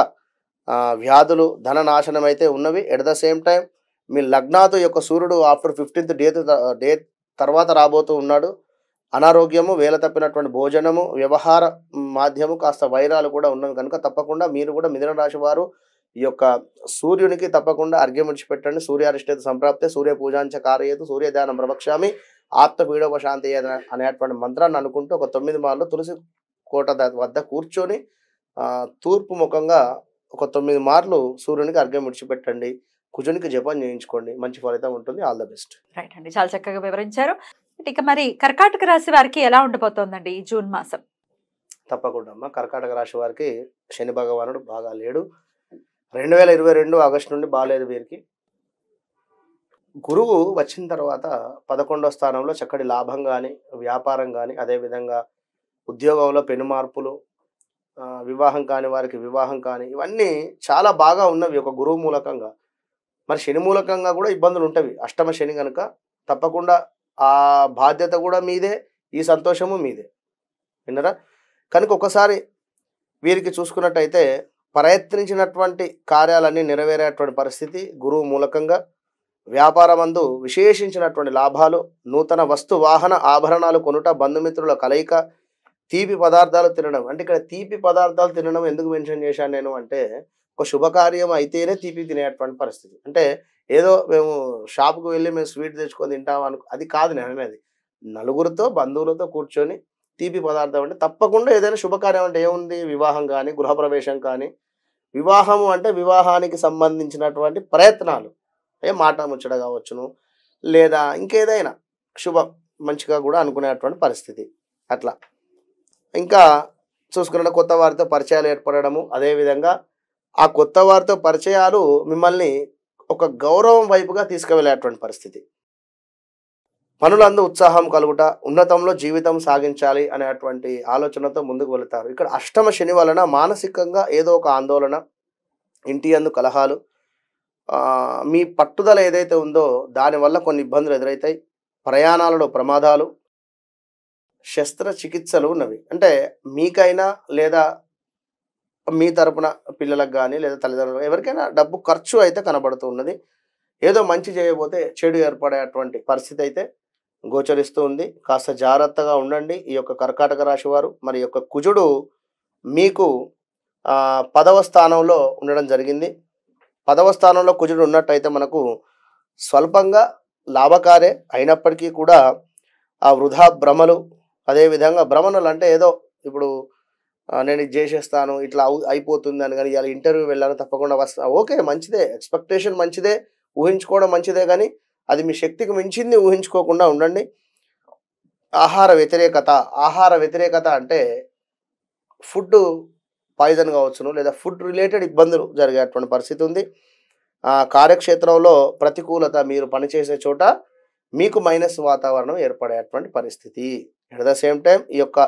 వ్యాధులు, ధన నాశనం అయితే ఉన్నవి. ఎట్ ద సేమ్ టైం మీ లగ్నాతో యొక్క సూర్యుడు ఆఫ్టర్ 15th డే తర్వాత రాబోతూ ఉన్నాడు. అనారోగ్యము, వేల తప్పినటువంటి భోజనము, వ్యవహార మాధ్యము, కాస్త వైరాలు కూడా ఉన్నవి. కనుక తప్పకుండా మీరు కూడా మిథున రాశి వారు ఈ యొక్క సూర్యునికి తప్పకుండా అర్ఘ్యం విడిచిపెట్టండి. సూర్యారిష్టేతు సంప్రాప్తే సూర్య పూజాంచ కార్యేతు సూర్యధ్యానం ప్రవక్ష్యామి ఆత్మపీడోప శాంతి అనేటువంటి మంత్రాన్ని అనుకుంటూ ఒక 9 మార్లు తులసి కోట వద్ద కూర్చొని తూర్పు ముఖంగా ఒక 9 మార్లు సూర్యునికి అర్ఘ్యం విడిచిపెట్టండి. కుజునికి జపం చేయించుకోండి, మంచి ఫలితం ఉంటుంది. All the best. రైట్ అండి, చాలా చక్కగా వివరించారు. ఇక మరి కర్కాటక రాశి వారికి ఎలా ఉండబోతోందండి ఈ జూన్ మాసం? తప్పకుండా అమ్మ, కర్కాటక రాశి వారికి శని భగవానుడు బాగా లేడు. 2022 ఆగస్టు నుండి బాగాలేదు వీరికి. గురువు వచ్చిన తర్వాత 11వ స్థానంలో చక్కటి లాభం కానీ, వ్యాపారం కానీ, అదేవిధంగా ఉద్యోగంలో పెను మార్పులు, వివాహం కాని వారికి వివాహం కానీ, ఇవన్నీ చాలా బాగా ఉన్నవి ఒక గురువు మూలకంగా. మరి శని మూలకంగా కూడా ఇబ్బందులు ఉంటవి. అష్టమ శని కనుక తప్పకుండా ఆ బాధ్యత కూడా మీదే, ఈ సంతోషము మీదే. విన్నరా? కనుక ఒకసారి వీరికి చూసుకున్నట్టయితే ప్రయత్నించినటువంటి కార్యాలన్నీ నెరవేరేటువంటి పరిస్థితి గురువు మూలకంగా. వ్యాపారమందు విశేషించినటువంటి లాభాలు, నూతన వస్తు వాహన ఆభరణాలు కొనుట, బంధుమిత్రుల కలయిక, తీపి పదార్థాలు తినడం. అంటే ఇక్కడ తీపి పదార్థాలు తినడం ఎందుకు మెన్షన్ చేశాను నేను అంటే, ఒక శుభకార్యం అయితేనే తీపి తినేటువంటి పరిస్థితి. అంటే ఏదో మేము షాప్కి వెళ్ళి మేము స్వీట్ తెచ్చుకొని తింటాం అది కాదు నేను అనేది. నలుగురితో బంధువులతో కూర్చొని తీపి పదార్థం అంటే తప్పకుండా ఏదైనా శుభకార్యం అంటే ఏముంది, వివాహం కానీ, గృహప్రవేశం కానీ. వివాహము అంటే వివాహానికి సంబంధించినటువంటి ప్రయత్నాలు, మాట ముచ్చట కావచ్చును, లేదా ఇంకేదైనా శుభం మంచిగా కూడా అనుకునేటువంటి పరిస్థితి. అట్లా ఇంకా చూసుకున్న కొత్త వారితో పరిచయాలు ఏర్పడము, అదేవిధంగా ఆ కొత్త వారితో పరిచయాలు మిమ్మల్ని ఒక గౌరవం వైపుగా తీసుకువెళ్ళేటువంటి పరిస్థితి. పనులందు ఉత్సాహం కలుగుట, ఉన్నతంలో జీవితం సాగించాలి అనేటువంటి ఆలోచనతో ముందుకు వెళతారు. ఇక్కడ అష్టమ శని వలన మానసికంగా ఏదో ఒక ఆందోళన, ఇంటి అందు కలహాలు, మీ పట్టుదల ఏదైతే ఉందో దానివల్ల కొన్ని ఇబ్బందులు ఎదురవుతాయి. ప్రయాణాలలో ప్రమాదాలు, శస్త్రచికిత్సలు ఉన్నవి. అంటే మీకైనా లేదా మీ తరపున పిల్లలకు కానీ లేదా తల్లిదండ్రులు ఎవరికైనా డబ్బు ఖర్చు అయితే కనబడుతూ ఉన్నది. ఏదో మంచి చేయబోతే చెడు ఏర్పడేటువంటి పరిస్థితి అయితే గోచరిస్తూ ఉంది. కాస్త జాగ్రత్తగా ఉండండి ఈ యొక్క కర్కాటక రాశి వారు. మరి యొక్క కుజుడు మీకు 10వ స్థానంలో ఉండడం జరిగింది. 10వ స్థానంలో కుజుడు ఉన్నట్టయితే మనకు స్వల్పంగా లాభకారే అయినప్పటికీ కూడా ఆ వృధా భ్రమలు, అదేవిధంగా భ్రమణలు అంటే ఏదో ఇప్పుడు నేను ఇది చేసేస్తాను ఇట్లా అయిపోతుంది అని కానీ, ఇలా ఇంటర్వ్యూ వెళ్ళాను తప్పకుండా వస్తా, ఓకే మంచిదే, ఎక్స్పెక్టేషన్ మంచిదే, ఊహించుకోవడం మంచిదే, కానీ అది మీ శక్తికి మించింది ఊహించుకోకుండా ఉండండి. ఆహార వ్యతిరేకత అంటే ఫుడ్ పాయిజన్ కావచ్చును, లేదా ఫుడ్ రిలేటెడ్ ఇబ్బందులు జరిగేటువంటి పరిస్థితి ఉంది. కార్యక్షేత్రంలో ప్రతికూలత, మీరు పనిచేసే చోట మీకు మైనస్ వాతావరణం ఏర్పడేటువంటి పరిస్థితి. ఎట్ ద సేమ్ టైం ఈ యొక్క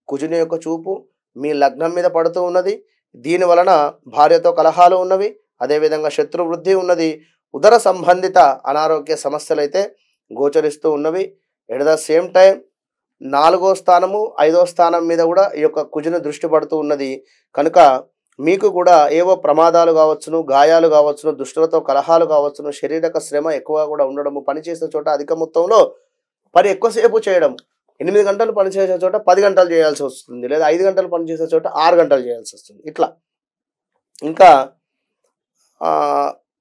కుజుని యొక్క చూపు మీ లగ్నం మీద పడుతూ ఉన్నది. దీని వలన భార్యతో కలహాలు ఉన్నవి, అదేవిధంగా శత్రువృద్ధి ఉన్నది, ఉదర సంబంధిత అనారోగ్య సమస్యలు అయితే గోచరిస్తూ ఉన్నవి. ఎట్ ద సేమ్ టైం 4వ స్థానము 5వ స్థానం మీద కూడా ఈ యొక్క కుజుని దృష్టి పడుతూ ఉన్నది. కనుక మీకు కూడా ఏవో ప్రమాదాలు కావచ్చును, గాయాలు కావచ్చును, దుష్టులతో కలహాలు కావచ్చును, శారీరక శ్రమ ఎక్కువ కూడా ఉండడము, పనిచేసే చోట అధిక మొత్తంలో పని ఎక్కువసేపు చేయడం, 8 గంటలు పనిచేసే చోట 10 గంటలు చేయాల్సి వస్తుంది, లేదా 5 గంటలు పనిచేసే చోట 6 గంటలు చేయాల్సి వస్తుంది. ఇట్లా ఇంకా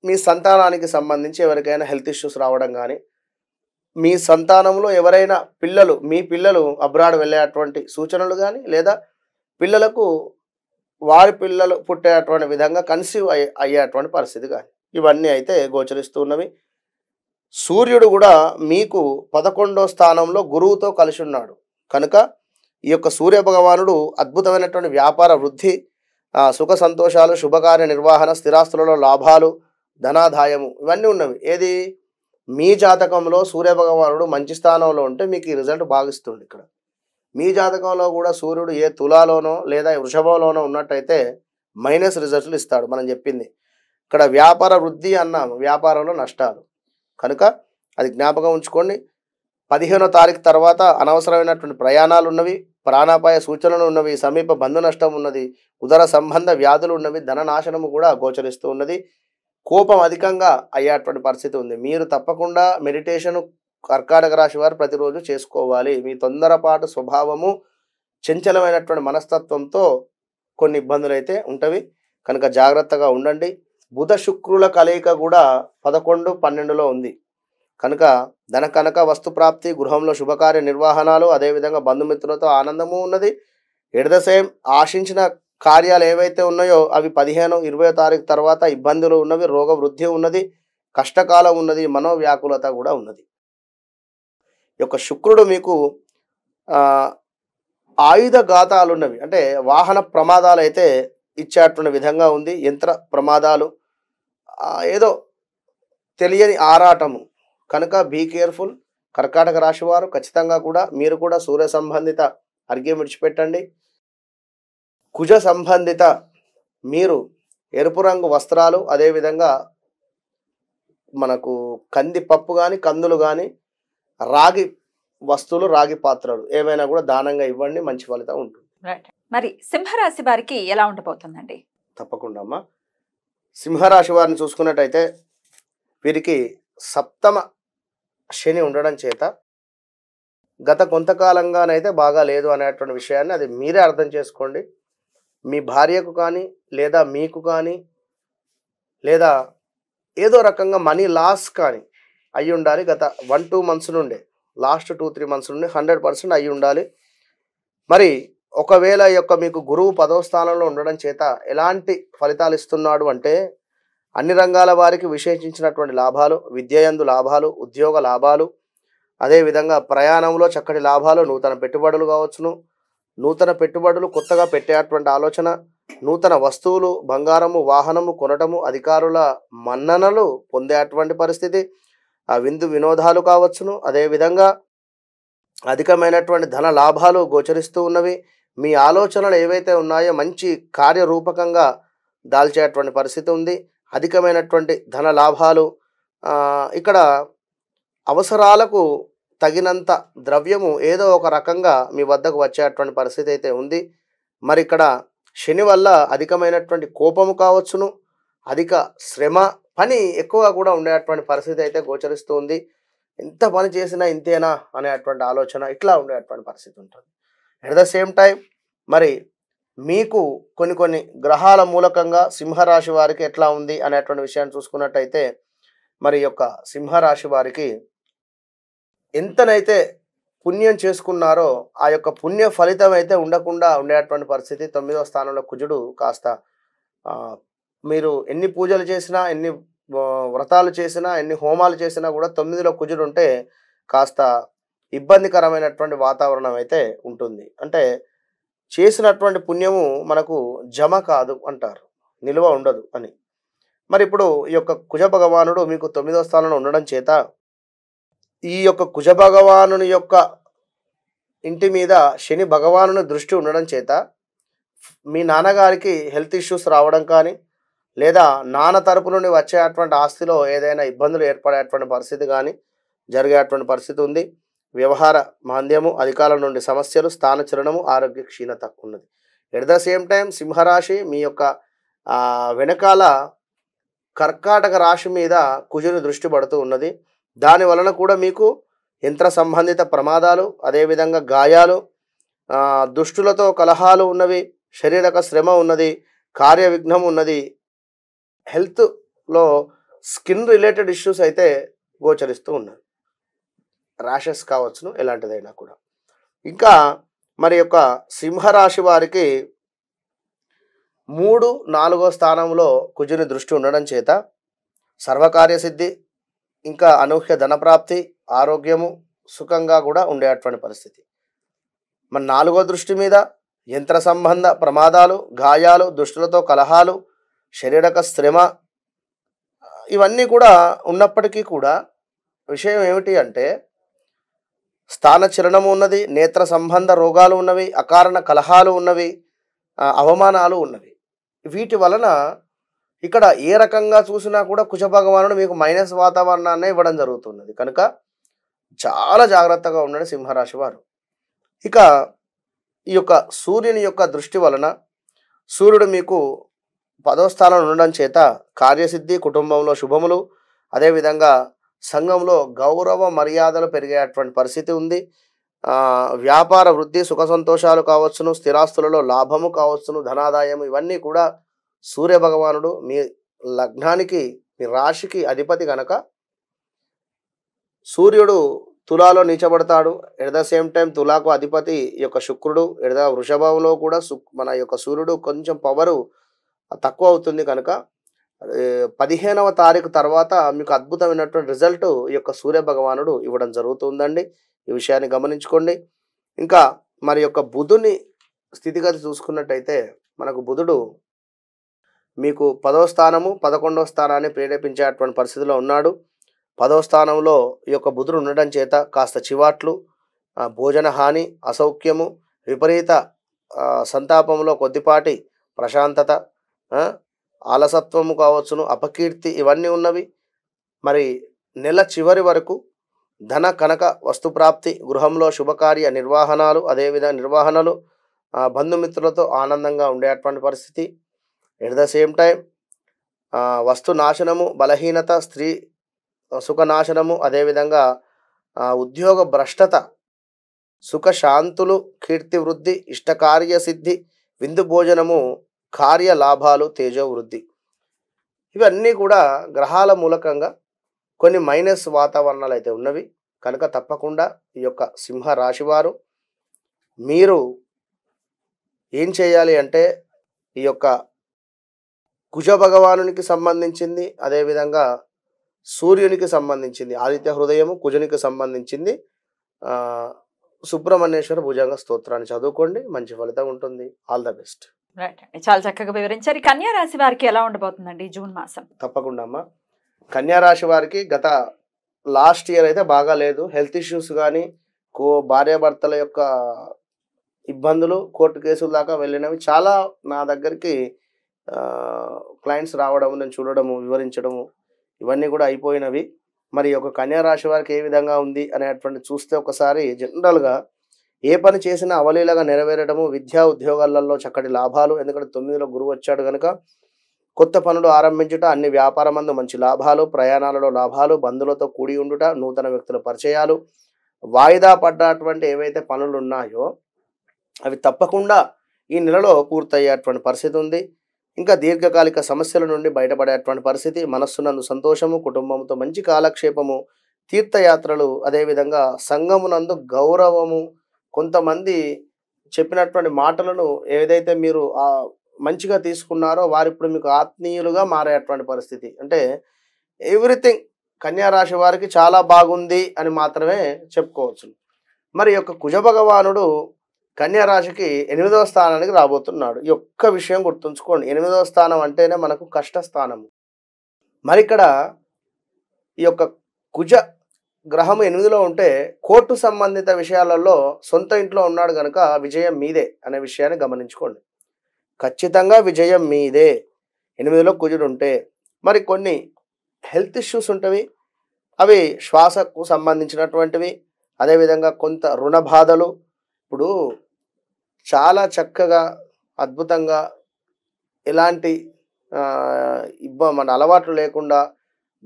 మీ సంతానానికి సంబంధించి ఎవరికైనా హెల్త్ ఇష్యూస్ రావడం కానీ, మీ సంతానంలో ఎవరైనా మీ పిల్లలు అబ్రాడ్ వెళ్ళేటువంటి సూచనలు కానీ, లేదా పిల్లలకు వారి పిల్లలు పుట్టేటువంటి విధంగా కన్సీవ్ అయ్యేటువంటి పరిస్థితి కానీ, ఇవన్నీ అయితే గోచరిస్తూ ఉన్నవి. సూర్యుడు కూడా మీకు 11వ స్థానంలో గురువుతో కలిసి ఉన్నాడు. కనుక ఈ యొక్క సూర్య భగవానుడు అద్భుతమైనటువంటి వ్యాపార వృద్ధి, సుఖ సంతోషాలు, శుభకార్య నిర్వహణ, స్థిరాస్తులలో లాభాలు, ధనాదాయము ఇవన్నీ ఉన్నవి. ఏది మీ జాతకంలో సూర్య భగవానుడు మంచి స్థానంలో ఉంటే మీకు ఈ రిజల్ట్ బాగిస్తుంది. ఇక్కడ మీ జాతకంలో కూడా సూర్యుడు ఏ తులాలోనో లేదా వృషభంలోనో ఉన్నట్టయితే మైనస్ రిజల్ట్లు ఇస్తాడు. మనం చెప్పింది ఇక్కడ వ్యాపార వృద్ధి అన్నాము, వ్యాపారంలో నష్టాలు. కనుక అది జ్ఞాపకం ఉంచుకోండి. 15వ తారీఖు తర్వాత అనవసరమైనటువంటి ప్రయాణాలు ఉన్నవి, ప్రాణాపాయ సూచనలు ఉన్నవి, సమీప బంధు నష్టం ఉన్నది, ఉదర సంబంధ వ్యాధులు ఉన్నవి, ధననాశనము కూడా గోచరిస్తూ ఉన్నది. కోపం అధికంగా అయ్యేటువంటి పరిస్థితి ఉంది. మీరు తప్పకుండా మెడిటేషన్ కర్కాటక రాశి వారు ప్రతిరోజు చేసుకోవాలి. మీ తొందరపాటు స్వభావము, చంచలమైనటువంటి మనస్తత్వంతో కొన్ని ఇబ్బందులు అయితే ఉంటవి. కనుక జాగ్రత్తగా ఉండండి. బుధ శుక్రుల కలయిక కూడా 11, 12లో ఉంది. కనుక ధన కనక వస్తు ప్రాప్తి, గృహంలో శుభకార్య నిర్వహణలు, అదేవిధంగా బంధుమిత్రులతో ఆనందము ఉన్నది. ఎట్ ద సేమ్ ఆశించిన కార్యాలు ఏవైతే ఉన్నాయో అవి 15, 20వ తారీఖు తర్వాత ఇబ్బందులు ఉన్నవి, రోగ వృద్ధి ఉన్నది, కష్టకాలం ఉన్నది, మనోవ్యాకులత కూడా ఉన్నది. ఈ యొక్క శుక్రుడు మీకు ఆయుధ ఘాతాలు ఉన్నవి, అంటే వాహన ప్రమాదాలు అయితే ఇచ్చేటువంటి విధంగా ఉంది. యంత్ర ప్రమాదాలు, ఏదో తెలియని ఆరాటము. కనుక బీ కేర్ఫుల్. కర్కాటక రాశి వారు ఖచ్చితంగా కూడా మీరు కూడా సూర్య సంబంధిత అర్ఘ్యం విడిచిపెట్టండి. కుజ సంబంధిత మీరు ఎరుపు రంగు వస్త్రాలు, అదేవిధంగా మనకు కందిపప్పు కానీ, కందులు కానీ, రాగి వస్తువులు, రాగి పాత్రలు ఏమైనా కూడా దానంగా ఇవ్వండి, మంచి ఫలితం ఉంటుంది. మరి సింహరాశి వారికి ఎలా ఉండబోతుందండి? తప్పకుండా అమ్మా. సింహరాశి వారిని చూసుకున్నట్టయితే వీరికి 7వ శని ఉండడం చేత గత కొంతకాలంగానైతే బాగా లేదు అనేటువంటి విషయాన్ని అది మీరే అర్థం చేసుకోండి. మీ భార్యకు కానీ, లేదా మీకు కానీ, లేదా ఏదో రకంగా మనీ లాస్ కానీ అయ్యి ఉండాలి. గత 1-2 మంత్స్ నుండే, లాస్ట్ 2-3 మంత్స్ నుండి 100% అయ్యి ఉండాలి. మరి ఒకవేళ ఈ యొక్క మీకు గురువు 10వ స్థానంలో ఉండడం చేత ఎలాంటి ఫలితాలు ఇస్తున్నాడు అంటే, అన్ని రంగాల వారికి విశేషించినటువంటి లాభాలు, విద్యయందు లాభాలు, ఉద్యోగ లాభాలు, అదేవిధంగా ప్రయాణంలో చక్కటి లాభాలు, నూతన పెట్టుబడులు కావచ్చును, నూతన పెట్టుబడులు కొత్తగా పెట్టేటువంటి ఆలోచన, నూతన వస్తువులు, బంగారము, వాహనము కొనటము, అధికారుల మన్ననలు పొందేటువంటి పరిస్థితి, విందు వినోదాలు కావచ్చును, అదేవిధంగా అధికమైనటువంటి ధన లాభాలు గోచరిస్తూ ఉన్నవి. మీ ఆలోచనలు ఏవైతే ఉన్నాయో మంచి కార్యరూపకంగా దాల్చేటువంటి పరిస్థితి ఉంది. అధికమైనటువంటి ధన లాభాలు, ఇక్కడ అవసరాలకు తగినంత ద్రవ్యము ఏదో ఒక రకంగా మీ వద్దకు వచ్చేటువంటి పరిస్థితి అయితే ఉంది. మరి ఇక్కడ శని వల్ల అధికమైనటువంటి కోపము కావచ్చును, అధిక శ్రమ, పని ఎక్కువ కూడా ఉండేటువంటి పరిస్థితి అయితే గోచరిస్తూ ఉంది. ఎంత పని చేసినా ఇంతేనా అనేటువంటి ఆలోచన ఇట్లా ఉండేటువంటి పరిస్థితి ఉంటుంది. ఎట్ ద సేమ్ టైం మరి మీకు కొన్ని గ్రహాల మూలకంగా సింహరాశి వారికి ఎట్లా ఉంది అనేటువంటి విషయాన్ని చూసుకున్నట్టయితే, మరి యొక్క సింహరాశి వారికి ఎంతనైతే పుణ్యం చేసుకున్నారో ఆ యొక్క పుణ్య ఫలితం అయితే ఉండకుండా ఉండేటువంటి పరిస్థితి. 9వ స్థానంలో కుజుడు కాస్త మీరు ఎన్ని పూజలు చేసినా, ఎన్ని వ్రతాలు చేసినా, ఎన్ని హోమాలు చేసినా కూడా 9లో కుజుడు ఉంటే కాస్త ఇబ్బందికరమైనటువంటి వాతావరణం అయితే ఉంటుంది. అంటే చేసినటువంటి పుణ్యము మనకు జమ కాదు అంటారు, నిల్వ ఉండదు అని. మరి ఇప్పుడు ఈ యొక్క కుజ భగవానుడు మీకు 9వ స్థానంలో ఉండడం చేత, ఈ యొక్క కుజ భగవానుని యొక్క ఇంటి మీద శని భగవానుని దృష్టి ఉండడం చేత మీ నాన్నగారికి హెల్త్ ఇష్యూస్ రావడం కానీ, లేదా నాన్న తరపు నుండి వచ్చేటువంటి ఆస్తిలో ఏదైనా ఇబ్బందులు ఏర్పడేటువంటి పరిస్థితి కానీ జరిగేటువంటి పరిస్థితి ఉంది. వ్యవహార మాంద్యము, అధికారుల నుండి సమస్యలు, స్థానచలనము, ఆరోగ్య క్షీణత ఉన్నది. ఎట్ ద సేమ్ టైం సింహరాశి మీ యొక్క వెనకాల కర్కాటక రాశి మీద కుజుని దృష్టి పడుతూ ఉన్నది. దాని వలన కూడా మీకు యంత్ర సంబంధిత ప్రమాదాలు, అదేవిధంగా గాయాలు, దుష్టులతో కలహాలు ఉన్నవి, శారీరక శ్రమ ఉన్నది, కార్య విఘ్నం ఉన్నది, హెల్త్లో స్కిన్ రిలేటెడ్ ఇష్యూస్ అయితే గోచరిస్తూ ఉన్నాయి. ర్యాషెస్ కావచ్చును, ఎలాంటిదైనా కూడా. ఇంకా మరి యొక్క సింహరాశి వారికి 3, 4వ స్థానంలో కుజుని దృష్టి ఉండడం చేత సర్వకార్యసిద్ధి, ఇంకా అనూహ్య ధనప్రాప్తి, ఆరోగ్యము సుఖంగా కూడా ఉండేటువంటి పరిస్థితి. మన 4వ దృష్టి మీద యంత్ర సంబంధ ప్రమాదాలు, గాయాలు, దుష్టులతో కలహాలు, శారీరక శ్రమ ఇవన్నీ కూడా ఉన్నప్పటికీ కూడా విషయం ఏమిటి అంటే స్థానచలనము ఉన్నది, నేత్ర సంబంధ రోగాలు ఉన్నవి, అకారణ కలహాలు ఉన్నవి, అవమానాలు ఉన్నవి. వీటి వలన ఇక్కడ ఏ రకంగా చూసినా కూడా కుజ భగవానుడు మీకు మైనస్ వాతావరణాన్ని ఇవ్వడం జరుగుతున్నది. కనుక చాలా జాగ్రత్తగా ఉండండి సింహరాశి వారు. ఇక ఈ యొక్క సూర్యుని యొక్క దృష్టి వలన సూర్యుడు మీకు 10వ స్థానంలో ఉండడం చేత కార్యసిద్ధి, కుటుంబంలో శుభములు, అదేవిధంగా సంఘంలో గౌరవ మర్యాదలు పెరిగేటువంటి పరిస్థితి ఉంది. వ్యాపార వృద్ధి, సుఖ సంతోషాలు కావచ్చును, స్థిరాస్తులలో లాభము కావచ్చును, ధనాదాయము ఇవన్నీ కూడా సూర్య భగవానుడు మీ లగ్నానికి, మీ రాశికి అధిపతి కనుక సూర్యుడు తులాలో నీచబడతాడు. ఎట్ ద సేమ్ టైం తులాకు అధిపతి ఈ యొక్క శుక్రుడు. వృషభంలో కూడా మన యొక్క సూర్యుడు కొంచెం పవరు తక్కువ అవుతుంది. కనుక 15వ తారీఖు తర్వాత మీకు అద్భుతమైనటువంటి రిజల్ట్ ఈ యొక్క సూర్య భగవానుడు ఇవ్వడం జరుగుతుందండి. ఈ విషయాన్ని గమనించుకోండి. ఇంకా మరి యొక్క బుధుని స్థితిగతి చూసుకున్నట్టయితే మనకు బుధుడు మీకు 10వ స్థానము, 11వ స్థానాన్ని ప్రేరేపించేటువంటి పరిస్థితిలో ఉన్నాడు. 10వ స్థానంలో ఈ యొక్క బుధుడు ఉండడం చేత కాస్త చివాట్లు, భోజన హాని, అసౌఖ్యము, విపరీత సంతాపంలో కొద్దిపాటి ప్రశాంతత, ఆలసత్వము కావచ్చును, అపకీర్తి ఇవన్నీ ఉన్నవి. మరి నెల చివరి వరకు ధన కనక వస్తుప్రాప్తి, గృహంలో శుభకార్య నిర్వహణలు, బంధుమిత్రులతో ఆనందంగా ఉండేటువంటి పరిస్థితి. ఎట్ ద సేమ్ టైం వస్తు నాశనము, బలహీనత, స్త్రీ సుఖనాశనము, అదేవిధంగా ఉద్యోగ భ్రష్టత, సుఖశాంతులు, కీర్తి వృద్ధి, ఇష్టకార్య సిద్ధి, విందు భోజనము, కార్య లాభాలు, తేజో వృద్ధి ఇవన్నీ కూడా గ్రహాల మూలకంగా కొన్ని మైనస్ వాతావరణాలు అయితే ఉన్నవి. కనుక తప్పకుండా ఈ యొక్క సింహ రాశి వారు మీరు ఏం చేయాలి అంటే ఈ యొక్క కుజ భగవానునికి సంబంధించింది, అదేవిధంగా సూర్యునికి సంబంధించింది ఆదిత్య హృదయము, కుజునికి సంబంధించింది సుబ్రహ్మణ్యేశ్వర భుజంగ స్తోత్రాన్ని చదువుకోండి. మంచి ఫలితం ఉంటుంది. All the best. రైట్ అండి, చాలా చక్కగా వివరించారు. కన్యా రాశి వారికి ఎలా ఉండబోతుందండి జూన్ మాసం? తప్పకుండా అమ్మా. కన్యా రాశి వారికి గత లాస్ట్ ఇయర్ అయితే బాగా లేదు. హెల్త్ ఇష్యూస్ కానీ, భార్యాభర్తల యొక్క ఇబ్బందులు, కోర్టు కేసుల దాకా వెళ్ళినవి చాలా నా దగ్గరికి క్లయింట్స్ రావడము, నేను చూడడము, వివరించడము ఇవన్నీ కూడా అయిపోయినవి. మరి ఒక కన్యా రాశి వారికి ఏ విధంగా ఉంది అనేటువంటి చూస్తే ఒకసారి జనరల్గా ఏ పని చేసినా అవలీలగా నెరవేరడము, విద్యా ఉద్యోగాలలో చక్కటి లాభాలు, ఎందుకంటే 9లో గురువు వచ్చాడు కనుక కొత్త పనులు ఆరంభించుట, అన్ని వ్యాపారమందు మంచి లాభాలు, ప్రయాణాలలో లాభాలు, బంధువులతో కూడి ఉండుట, నూతన వ్యక్తుల పరిచయాలు, వాయిదా పడ్డటువంటి ఏవైతే పనులు ఉన్నాయో అవి తప్పకుండా ఈ నెలలో పూర్తయ్యేటువంటి పరిస్థితి ఉంది. ఇంకా దీర్ఘకాలిక సమస్యల నుండి బయటపడేటువంటి పరిస్థితి, మనస్సునందు సంతోషము, కుటుంబంతో మంచి కాలక్షేపము, తీర్థయాత్రలు, అదేవిధంగా సంఘమునందు గౌరవము, కొంతమంది చెప్పినటువంటి మాటలను ఏదైతే మీరు మంచిగా తీసుకున్నారో వారు ఇప్పుడు మీకు ఆత్మీయులుగా మారేటువంటి పరిస్థితి. అంటే ఎవ్రీథింగ్ కన్యా రాశి వారికి చాలా బాగుంది అని మాత్రమే చెప్పుకోవచ్చు. మరి యొక్క కుజ భగవానుడు కన్యా రాశికి 8వ స్థానానికి రాబోతున్నాడు. ఈ ఒక్క విషయం గుర్తుంచుకోండి. 8వ స్థానం అంటేనే మనకు కష్టస్థానము. మరి ఇక్కడ ఈ యొక్క కుజ గ్రహము 8లో ఉంటే కోర్టు సంబంధిత విషయాలలో సొంత ఇంట్లో ఉన్నాడు కనుక విజయం మీదే అనే విషయాన్ని గమనించుకోండి. ఖచ్చితంగా విజయం మీదే. 8లో కుజుడు ఉంటే మరి కొన్ని హెల్త్ ఇష్యూస్ ఉంటవి. అవి శ్వాసకు సంబంధించినటువంటివి. అదేవిధంగా కొంత రుణ బాధలు. ఇప్పుడు చాలా చక్కగా అద్భుతంగా ఎలాంటి మన అలవాట్లు లేకుండా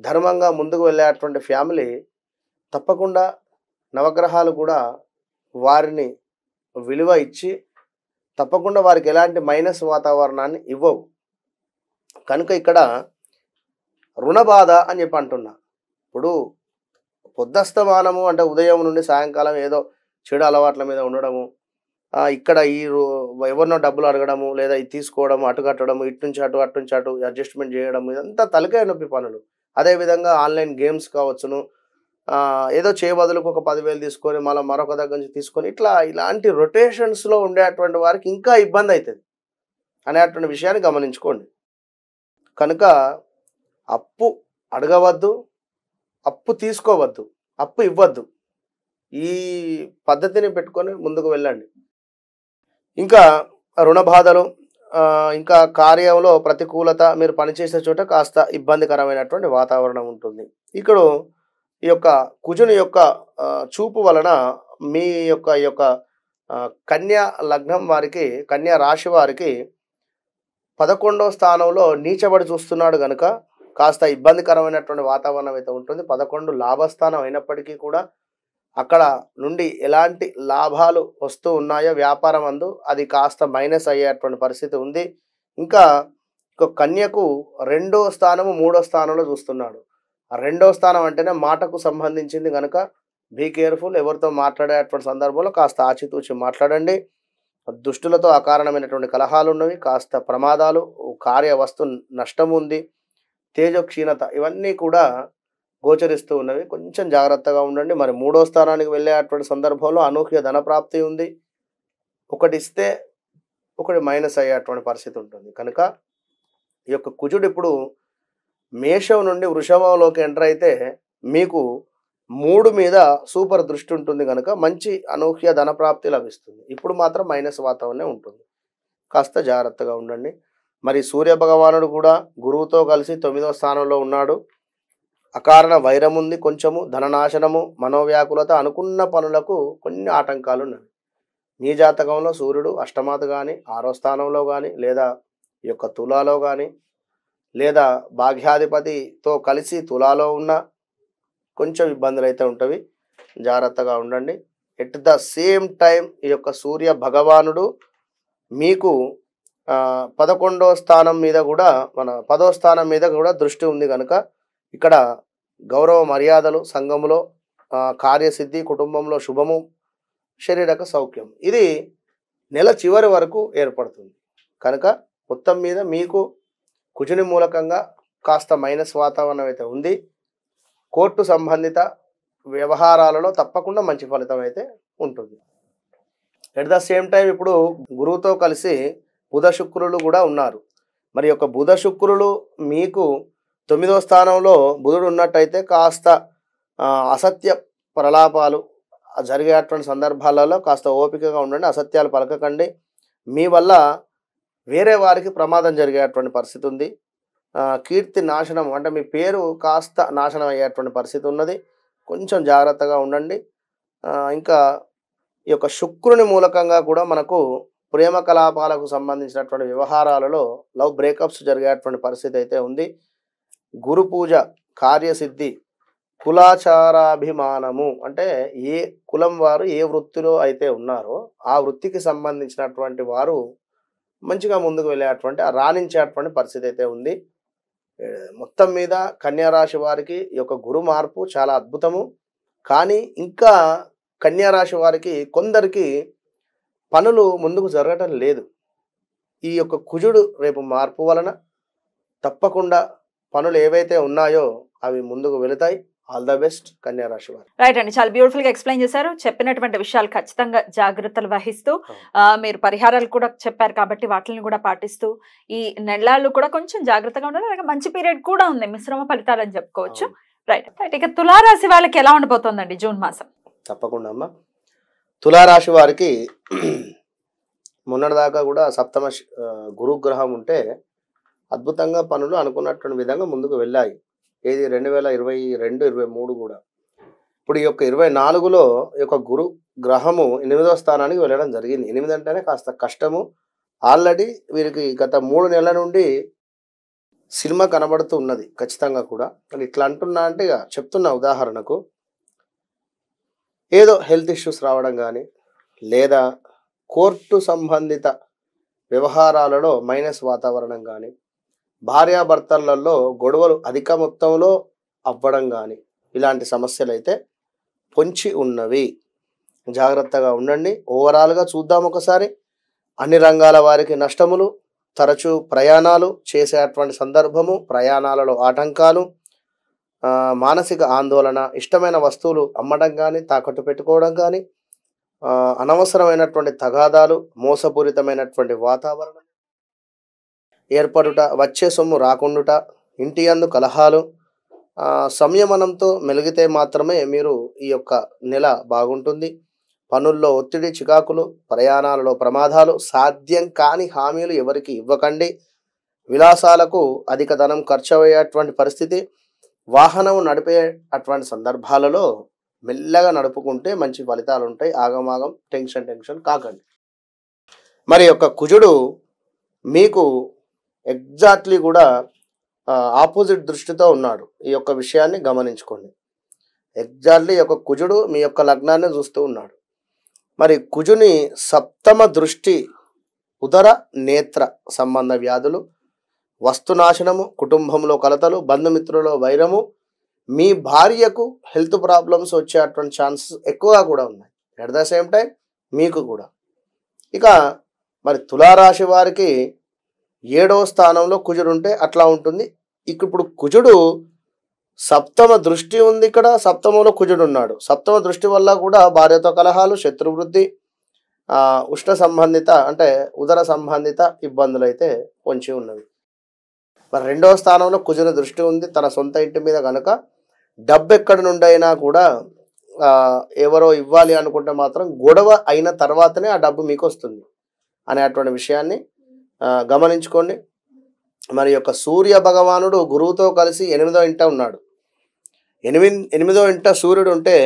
ధర్మంగా ముందుకు వెళ్ళేటువంటి ఫ్యామిలీ తప్పకుండా నవగ్రహాలు కూడా వారిని విలువ ఇచ్చి తప్పకుండా వారికి ఎలాంటి మైనస్ వాతావరణాన్ని ఇవ్వవు. కనుక ఇక్కడ రుణ బాధ అని చెప్పి అంటున్నా. ఇప్పుడు పొద్దస్తమానము అంటే ఉదయం నుండి సాయంకాలం ఏదో చెడు అలవాట్ల మీద ఉండడము, ఇక్కడ ఎవరినో డబ్బులు అడగడము, లేదా ఇది తీసుకోవడము, అటు కట్టడము, ఇటు నుంచి అటు అడ్జస్ట్మెంట్ చేయడము, ఇదంతా తలకాయ నొప్పి పనులు. అదేవిధంగా ఆన్లైన్ గేమ్స్ కావచ్చును, ఏదో చేయబదులకు ఒక 10,000 తీసుకొని మళ్ళీ మరొక దగ్గర నుంచి తీసుకొని ఇలాంటి రొటేషన్స్లో ఉండేటువంటి వారికి ఇంకా ఇబ్బంది అవుతుంది అనేటువంటి విషయాన్ని గమనించుకోండి. కనుక అప్పు అడగవద్దు, అప్పు తీసుకోవద్దు, అప్పు ఇవ్వద్దు. ఈ పద్ధతిని పెట్టుకొని ముందుకు వెళ్ళండి. ఇంకా రుణ బాధలు, ఇంకా కార్యంలో ప్రతికూలత, మీరు పనిచేసే చోట కాస్త ఇబ్బందికరమైనటువంటి వాతావరణం ఉంటుంది. ఇక్కడ ఈ యొక్క కుజుని యొక్క చూపు వలన మీ యొక్క కన్యా లగ్నం వారికి, కన్యా రాశి వారికి 11వ స్థానంలో నీచబడి చూస్తున్నాడు కనుక కాస్త ఇబ్బందికరమైనటువంటి వాతావరణం అయితే ఉంటుంది. 11 లాభస్థానం అయినప్పటికీ కూడా అక్కడ నుండి ఎలాంటి లాభాలు వస్తూ ఉన్నాయో వ్యాపారం అందు అది కాస్త మైనస్ అయ్యేటువంటి పరిస్థితి ఉంది. ఇంకా కన్యకు 2వ స్థానము 3వ స్థానంలో చూస్తున్నాడు. ఆ 2వ స్థానం అంటేనే మాటకు సంబంధించింది కనుక బీ కేర్ఫుల్. ఎవరితో మాట్లాడేటువంటి సందర్భంలో కాస్త ఆచితూచి మాట్లాడండి. దుష్టులతో అకారణమైనటువంటి కలహాలు ఉన్నవి, కాస్త ప్రమాదాలు, కార్య వస్తు నష్టం ఉంది, తేజోక్షీణత ఇవన్నీ కూడా గోచరిస్తూ ఉన్నవి. కొంచెం జాగ్రత్తగా ఉండండి. మరి 3వ స్థానానికి వెళ్ళేటువంటి సందర్భంలో అనూహ్య ధనప్రాప్తి ఉంది. ఒకటి ఇస్తే ఒకటి మైనస్ అయ్యేటువంటి పరిస్థితి ఉంటుంది. కనుక ఈ యొక్క కుజుడు ఇప్పుడు మేషం నుండి వృషభంలోకి ఎంటర్ అయితే మీకు 3 మీద సూపర్ దృష్టి ఉంటుంది కనుక మంచి అనూహ్య ధనప్రాప్తి లభిస్తుంది. ఇప్పుడు మాత్రం మైనస్ వాతావరణం ఉంటుంది. కాస్త జాగ్రత్తగా ఉండండి. మరి సూర్య భగవానుడు కూడా గురువుతో కలిసి 9వ స్థానంలో ఉన్నాడు. అకారణ వైరం ఉంది, కొంచెము ధననాశనము, మనోవ్యాకులత, అనుకున్న పనులకు కొన్ని ఆటంకాలు ఉన్నవి. మీ జాతకంలో సూర్యుడు అష్టమాత కానీ 6వ స్థానంలో కానీ లేదా ఈ యొక్క తులాలో కానీ లేదా భాగ్యాధిపతితో కలిసి తులాలో ఉన్న కొంచెం ఇబ్బందులు అయితే ఉంటవి. జాగ్రత్తగా ఉండండి. ఎట్ ద సేమ్ టైం ఈ యొక్క సూర్య భగవానుడు మీకు 11వ స్థానం మీద కూడా 10వ స్థానం మీద కూడా దృష్టి ఉంది కనుక ఇక్కడ గౌరవ మర్యాదలు, సంఘములో కార్యసిద్ధి, కుటుంబంలో శుభము, శారీరక సౌఖ్యం ఇది నెల చివరి వరకు ఏర్పడుతుంది. కనుక మొత్తం మీద మీకు కుజుని మూలకంగా కాస్త మైనస్ వాతావరణం అయితే ఉంది. కోర్టు సంబంధిత వ్యవహారాలలో తప్పకుండా మంచి ఫలితం అయితే ఉంటుంది. ఎట్ ద సేమ్ టైం ఇప్పుడు గురువుతో కలిసి బుధ శుక్రులు కూడా ఉన్నారు. మరి యొక్క బుధ శుక్రులు మీకు 9వ స్థానంలో బుధుడు ఉన్నట్టయితే కాస్త అసత్య ప్రలాపాలు జరిగేటువంటి సందర్భాలలో కాస్త ఓపికగా ఉండండి. అసత్యాలు పలకకండి. మీ వల్ల వేరే వారికి ప్రమాదం జరిగేటువంటి పరిస్థితి ఉంది. కీర్తి నాశనం అంటే మీ పేరు కాస్త నాశనం అయ్యేటువంటి పరిస్థితి ఉన్నది. కొంచెం జాగ్రత్తగా ఉండండి. ఇంకా ఈ యొక్క శుక్రుని మూలకంగా కూడా మనకు ప్రేమ కలాపాలకు సంబంధించినటువంటి వ్యవహారాలలో లవ్ బ్రేకప్స్ జరిగేటువంటి పరిస్థితి అయితే ఉంది. గురు పూజ, కార్యసిద్ధి, కులాచారాభిమానము అంటే ఏ కులం వారు ఏ వృత్తిలో అయితే ఉన్నారో ఆ వృత్తికి సంబంధించినటువంటి వారు మంచిగా ముందుకు వెళ్ళేటువంటి రాణించేటువంటి పరిస్థితి అయితే ఉంది. మొత్తం మీద కన్యారాశి వారికి ఈ యొక్క గురు మార్పు చాలా అద్భుతము. కానీ ఇంకా కన్యారాశి వారికి కొందరికి పనులు ముందుకు జరగటం లేదు. ఈ యొక్క కుజుడు రేపు మార్పు వలన తప్పకుండా పనులు ఏవైతే ఉన్నాయో అవి ముందుకు వెళతాయి. ఆల్ ద బెస్ట్ కన్యారాశి వారు. రైట్ అండి, చాలా బ్యూటిఫుల్ గా ఎక్స్ప్లెయిన్ చేశారు. చెప్పినటువంటి విషయాలు ఖచ్చితంగా జాగ్రత్తలు వహిస్తూ మీరు పరిహారాలు కూడా చెప్పారు కాబట్టి వాటిని కూడా పాటిస్తూ ఈ నెలలు కూడా కొంచెం జాగ్రత్తగా ఉండాలి. అలాగే మంచి పీరియడ్ కూడా ఉంది, మిశ్రమ ఫలితాలు అని చెప్పుకోవచ్చు. రైట్ రైట్ ఇక తులారాశి వాళ్ళకి ఎలా ఉండబోతోందండి జూన్ మాసం? తప్పకుండా అమ్మ, తులారాశి వారికి మొన్నటిదాకా కూడా సప్తమ గురుగ్రహం ఉంటే అద్భుతంగా పనులు అనుకున్నటువంటి విధంగా ముందుకు వెళ్ళాయి. ఏది 2022, 23 కూడా. ఇప్పుడు ఈ యొక్క 24లో ఈ యొక్క గురు గ్రహము 8వ స్థానానికి వెళ్ళడం జరిగింది. 8 అంటేనే కాస్త కష్టము. ఆల్రెడీ వీరికి గత 3 నెలల నుండి సినిమా కనబడుతూ ఉన్నది ఖచ్చితంగా కూడా. కానీ ఇట్లా అంటున్నా అంటే ఇక చెప్తున్నా ఉదాహరణకు, ఏదో హెల్త్ ఇష్యూస్ రావడం కానీ, లేదా కోర్టు సంబంధిత వ్యవహారాలలో మైనస్ వాతావరణం కానీ, భార్యాభర్తలలో గొడవలు అధిక మొత్తంలో అవ్వడం కానీ, ఇలాంటి సమస్యలు అయితే పొంచి ఉన్నవి. జాగ్రత్తగా ఉండండి. ఓవరాల్గా చూద్దాం ఒకసారి. అన్ని రంగాల వారికి నష్టములు, తరచూ ప్రయాణాలు చేసేటువంటి సందర్భము, ప్రయాణాలలో ఆటంకాలు, మానసిక ఆందోళన, ఇష్టమైన వస్తువులు అమ్మడం కానీ, తాకట్టు పెట్టుకోవడం కానీ, అనవసరమైనటువంటి తగాదాలు, మోసపూరితమైనటువంటి వాతావరణం ఏర్పడుట, వచ్చే సొమ్ము రాకుండుట, ఇంటి యందు కలహాలు, సంయమనంతో మెలిగితే మాత్రమే మీరు ఈ యొక్క నెల బాగుంటుంది. పనుల్లో ఒత్తిడి, చికాకులు, ప్రయాణాలలో ప్రమాదాలు, సాధ్యం కాని హామీలు ఎవరికి ఇవ్వకండి. విలాసాలకు అధిక ధనం ఖర్చు అయ్యేటువంటి పరిస్థితి. వాహనం నడిపే అటువంటి సందర్భాలలో మెల్లగా నడుపుకుంటే మంచి ఫలితాలు ఉంటాయి. ఆగమాగం టెన్షన్ కాకండి. మరి యొక్క కుజుడు మీకు ఎగ్జాక్ట్లీ కూడా ఆపోజిట్ దృష్టితో ఉన్నాడు. ఈ యొక్క విషయాన్ని గమనించుకోండి. ఎగ్జాక్ట్లీ యొక్క కుజుడు మీ యొక్క లగ్నాన్ని చూస్తూ ఉన్నాడు. మరి కుజుని సప్తమ దృష్టి ఉదర నేత్ర సంబంధ వ్యాధులు, వస్తునాశనము, కుటుంబంలో కలతలు, బంధుమిత్రులలో వైరము, మీ భార్యకు హెల్త్ ప్రాబ్లమ్స్ వచ్చేటువంటి ఛాన్సెస్ ఎక్కువగా కూడా ఉన్నాయి. అట్ ద సేమ్ టైం మీకు కూడా. ఇక మరి తులారాశి వారికి 7వ స్థానంలో కుజుడు ఉంటే అట్లా ఉంటుంది. ఇప్పుడు కుజుడు సప్తమ దృష్టి ఉంది. ఇక్కడ సప్తమంలో కుజుడు ఉన్నాడు. సప్తమ దృష్టి వల్ల కూడా భార్యతో కలహాలు, శత్రువృద్ధి, ఉష్ణ సంబంధిత అంటే ఉదర సంబంధిత ఇబ్బందులు అయితే పొంచి ఉన్నవి. మరి 2వ స్థానంలో కుజుని దృష్టి ఉంది. తన సొంత ఇంటి మీద కనుక డబ్బు ఎక్కడి నుండి అయినా కూడా ఎవరో ఇవ్వాలి అనుకుంటే మాత్రం గొడవ అయిన తర్వాతనే ఆ డబ్బు మీకు వస్తుంది అనేటువంటి విషయాన్ని గమనించుకోండి. మరి యొక్క సూర్య భగవానుడు గురువుతో కలిసి 8వ ఇంట ఉన్నాడు. 8వ ఇంట సూర్యుడు ఉంటే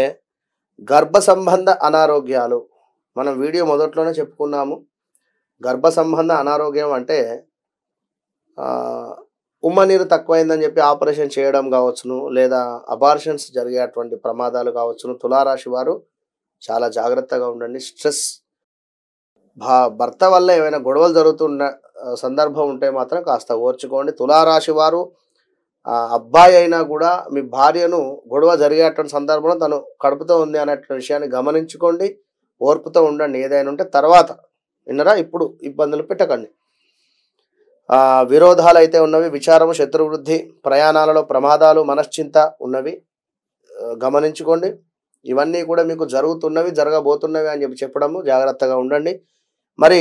గర్భ సంబంధ అనారోగ్యాలు, మనం వీడియో మొదట్లోనే చెప్పుకున్నాము. గర్భ సంబంధ అనారోగ్యం అంటే ఉమ్మ నీరు తక్కువైందని చెప్పి ఆపరేషన్ చేయడం కావచ్చును, లేదా అబార్షన్స్ జరిగేటువంటి ప్రమాదాలు కావచ్చును. తులారాశి వారు చాలా జాగ్రత్తగా ఉండండి. స్ట్రెస్, భర్త వల్ల ఏమైనా గొడవలు జరుగుతున్న సందర్భం ఉంటే మాత్రం కాస్త ఓర్చుకోండి. తులారాశి వారు అబ్బాయి అయినా కూడా మీ భార్యను గొడవ జరిగేటువంటి సందర్భంలో తను కడుపుతో ఉంది అనేటువంటి విషయాన్ని గమనించుకోండి. ఓర్పుతో ఉండండి. ఏదైనా ఉంటే తర్వాత విన్నరా, ఇప్పుడు ఇబ్బందులు పెట్టకండి. విరోధాలు అయితే ఉన్నవి, విచారము, శత్రువృద్ధి, ప్రయాణాలలో ప్రమాదాలు, మనశ్చింత ఉన్నవి. గమనించుకోండి. ఇవన్నీ కూడా మీకు జరుగుతున్నవి, జరగబోతున్నవి అని చెప్పడము. జాగ్రత్తగా ఉండండి. మరి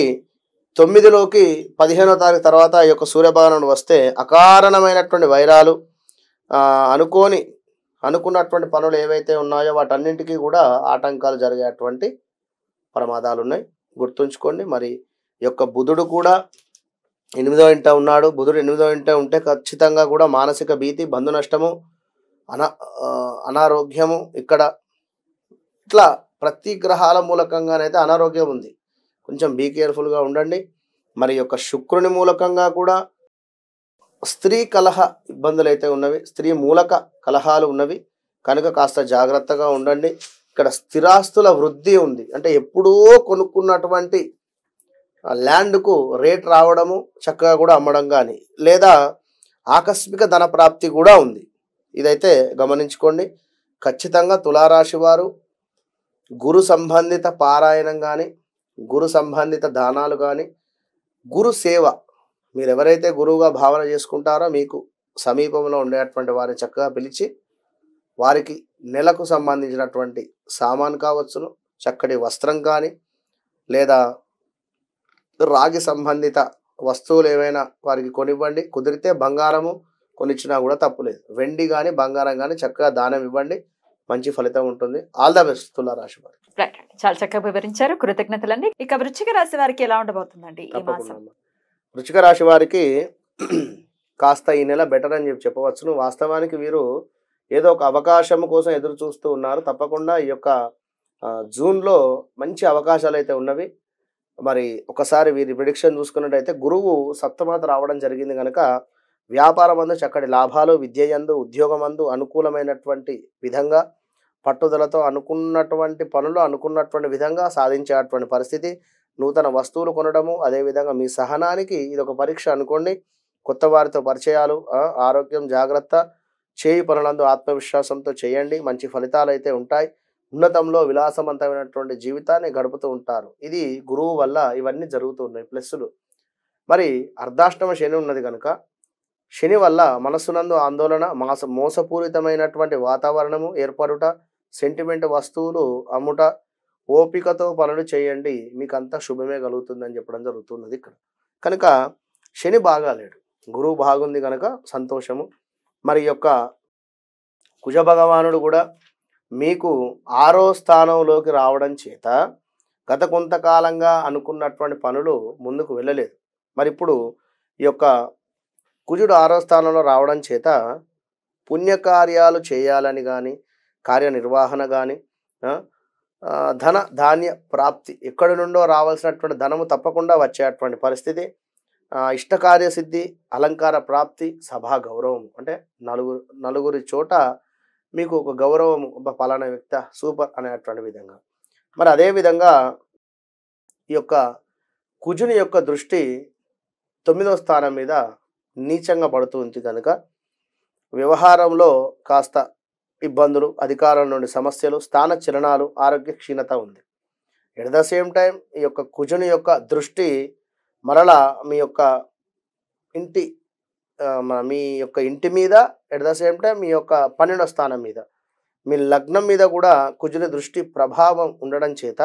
9లోకి 15వ తారీఖు తర్వాత ఈ యొక్క సూర్యభగవానుడు వస్తే అకారణమైనటువంటి వైరాలు, అనుకున్నటువంటి పనులు ఏవైతే ఉన్నాయో వాటన్నింటికీ కూడా ఆటంకాలు జరిగేటువంటి ప్రమాదాలు ఉన్నాయి. గుర్తుంచుకోండి. మరి ఈ యొక్క బుధుడు కూడా 8వ ఇంట ఉన్నాడు. బుధుడు 8వ ఇంట ఉంటే ఖచ్చితంగా కూడా మానసిక భీతి, బంధు నష్టము, అనారోగ్యము, ఇక్కడ ఇట్లా ప్రతి గ్రహాల మూలకంగానైతే అనారోగ్యం ఉంది. కొంచెం బీ కేర్ఫుల్గా ఉండండి. మరి యొక్క శుక్రుని మూలకంగా కూడా స్త్రీ కలహ ఇబ్బందులు అయితే ఉన్నవి, స్త్రీ మూలక కలహాలు ఉన్నవి కనుక కాస్త జాగ్రత్తగా ఉండండి. ఇక్కడ స్థిరాస్తుల వృద్ధి ఉంది. అంటే ఎప్పుడో కొనుక్కున్నటువంటి ల్యాండ్కు రేట్ రావడము, చక్కగా కూడా అమ్మడం కానీ, లేదా ఆకస్మిక ధన ప్రాప్తి కూడా ఉంది. ఇదైతే గమనించుకోండి. ఖచ్చితంగా తులారాశి వారు గురు సంబంధిత పారాయణం కానీ, గురు సంబంధిత దానాలు కానీ, గురు సేవ, మీరు ఎవరైతే గురువుగా భావన చేసుకుంటారో మీకు సమీపంలో ఉండేటువంటి వారిని చక్కగా పిలిచి వారికి నెలకు సంబంధించినటువంటి సామాన్ కావచ్చును, చక్కటి వస్త్రం కానీ, లేదా రాగి సంబంధిత వస్తువులు ఏమైనా వారికి కొనివ్వండి. కుదిరితే బంగారము కొనిచ్చినా కూడా తప్పులేదు. వెండి కానీ బంగారం కానీ చక్కగా దానం ఇవ్వండి. మంచి ఫలితం ఉంటుంది. ఆల్ ద బెస్ట్ తులారాశి వారికి. చాలా చక్కగా వివరించారు. కృతజ్ఞతలండి. ఇక వృశ్చిక రాశి వారికి ఎలా ఉండబోతుందండి ఈ మాసం? వృశ్చిక రాశి వారికి కాస్త ఈ నెల బెటర్ అని చెప్పవచ్చును. వాస్తవానికి వీరు ఏదో ఒక అవకాశం కోసం ఎదురు చూస్తూ ఉన్నారు. తప్పకుండా ఈ యొక్క జూన్‌లో మంచి అవకాశాలైతే ఉన్నవి. మరి ఒకసారి వీరి ప్రిడిక్షన్ చూసుకున్నట్టయితే గురువు సప్తమాత రావడం జరిగింది గనక వ్యాపారమందు చక్కటి లాభాలు, విద్యయందు, ఉద్యోగమందు అనుకూలమైనటువంటి విధంగా పట్టుదలతో అనుకున్నటువంటి పనులు అనుకున్నటువంటి విధంగా సాధించేటువంటి పరిస్థితి. నూతన వస్తువులు కొనడము, అదేవిధంగా మీ సహనానికి ఇదొక పరీక్ష అనుకోండి. కొత్త వారితో పరిచయాలు, ఆరోగ్యం జాగ్రత్త, చేయి పనులందు ఆత్మవిశ్వాసంతో చేయండి. మంచి ఫలితాలైతే ఉంటాయి. ఉన్నతంలో విలాసవంతమైనటువంటి జీవితాన్ని గడుపుతూ ఉంటారు. ఇది గురువు వల్ల ఇవన్నీ జరుగుతున్నాయి ప్లస్సులు. మరి అర్ధాష్టమ శని ఉన్నది కనుక శని వల్ల మనస్సునందు ఆందోళన, మోసపూరితమైనటువంటి వాతావరణము ఏర్పడుట, సెంటిమెంట్ వస్తువులు అమ్ముట, ఓపికతో పనులు చేయండి, మీకు అంతా శుభమే కలుగుతుందని చెప్పడం జరుగుతున్నది ఇక్కడ. కనుక శని బాగాలేడు, గురువు బాగుంది కనుక సంతోషము. మరి యొక్క కుజ భగవానుడు కూడా మీకు 6వ స్థానంలోకి రావడం చేత గత కొంతకాలంగా అనుకున్నటువంటి పనులు ముందుకు వెళ్ళలేదు. మరి ఇప్పుడు ఈ యొక్క కుజుడు 6వ స్థానంలో రావడం చేత పుణ్యకార్యాలు చేయాలని కానీ, కార్యనిర్వహణ కానీ, ధన ధాన్య ప్రాప్తి, ఎక్కడి నుండో రావాల్సినటువంటి ధనము తప్పకుండా వచ్చేటువంటి పరిస్థితి, ఇష్టకార్య సిద్ధి, అలంకార ప్రాప్తి, సభా గౌరవం, అంటే నలుగురి చోట మీకు ఒక గౌరవం, పలానా వ్యక్తి సూపర్ అనేటువంటి విధంగా. మరి అదేవిధంగా ఈ యొక్క కుజుని యొక్క దృష్టి 9వ స్థానం మీద నీచంగా పడుతుంది కనుక వ్యవహారంలో కాస్త ఇబ్బందులు, అధికారుల నుండి సమస్యలు, స్థాన చలనాలు, ఆరోగ్య క్షీణత ఉంది. ఎట్ ద సేమ్ టైం ఈ యొక్క కుజుని యొక్క దృష్టి మరలా మీ యొక్క ఇంటి మీద, ఎట్ ద సేమ్ టైం మీ యొక్క 12వ స్థానం మీద, మీ లగ్నం మీద కూడా కుజుని దృష్టి ప్రభావం ఉండడం చేత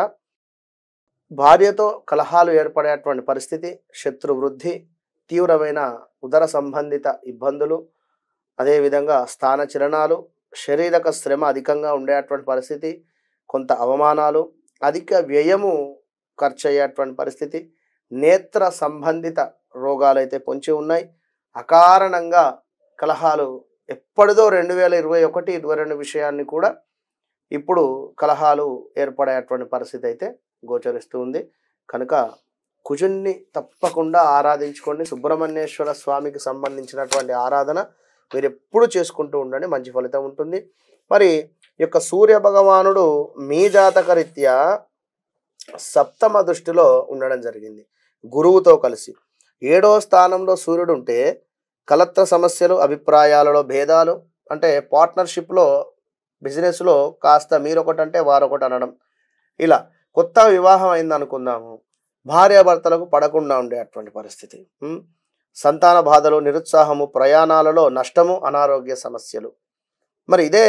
భార్యతో కలహాలు ఏర్పడేటువంటి పరిస్థితి, శత్రు వృద్ధి, తీవ్రమైన ఉదర సంబంధిత ఇబ్బందులు, అదేవిధంగా స్థాన చలనాలు, శారీరక శ్రమ అధికంగా ఉండేటువంటి పరిస్థితి, కొంత అవమానాలు, అధిక వ్యయము ఖర్చు అయ్యేటువంటి పరిస్థితి, నేత్ర సంబంధిత రోగాలైతే పొంచి ఉన్నాయి. అకారణంగా కలహాలు ఎప్పటిదో 2021-22 విషయాన్ని కూడా ఇప్పుడు కలహాలు ఏర్పడేటువంటి పరిస్థితి అయితే గోచరిస్తూ ఉంది. కనుక కుజున్ని తప్పకుండా ఆరాధించుకోండి. సుబ్రహ్మణ్యేశ్వర స్వామికి సంబంధించినటువంటి ఆరాధన మీరు ఎప్పుడు చేసుకుంటూ ఉండండి, మంచి ఫలితం ఉంటుంది. మరి ఈ యొక్క సూర్య భగవానుడు మీ జాతకరీత్యా 7వ దృష్టిలో ఉండడం జరిగింది గురువుతో కలిసి. 7వ స్థానంలో సూర్యుడు ఉంటే కలత్ర సమస్యలు, అభిప్రాయాలలో భేదాలు, అంటే పార్ట్నర్షిప్లో, బిజినెస్లో కాస్త మీరొకటంటే వారొకటి అనడం, ఇలా కొత్త వివాహం అయింది అనుకుందాము, భార్యాభర్తలకు పడకుండా ఉండేటువంటి పరిస్థితి, సంతాన బాధలు, నిరుత్సాహము, ప్రయాణాలలో నష్టము, అనారోగ్య సమస్యలు. మరి ఇదే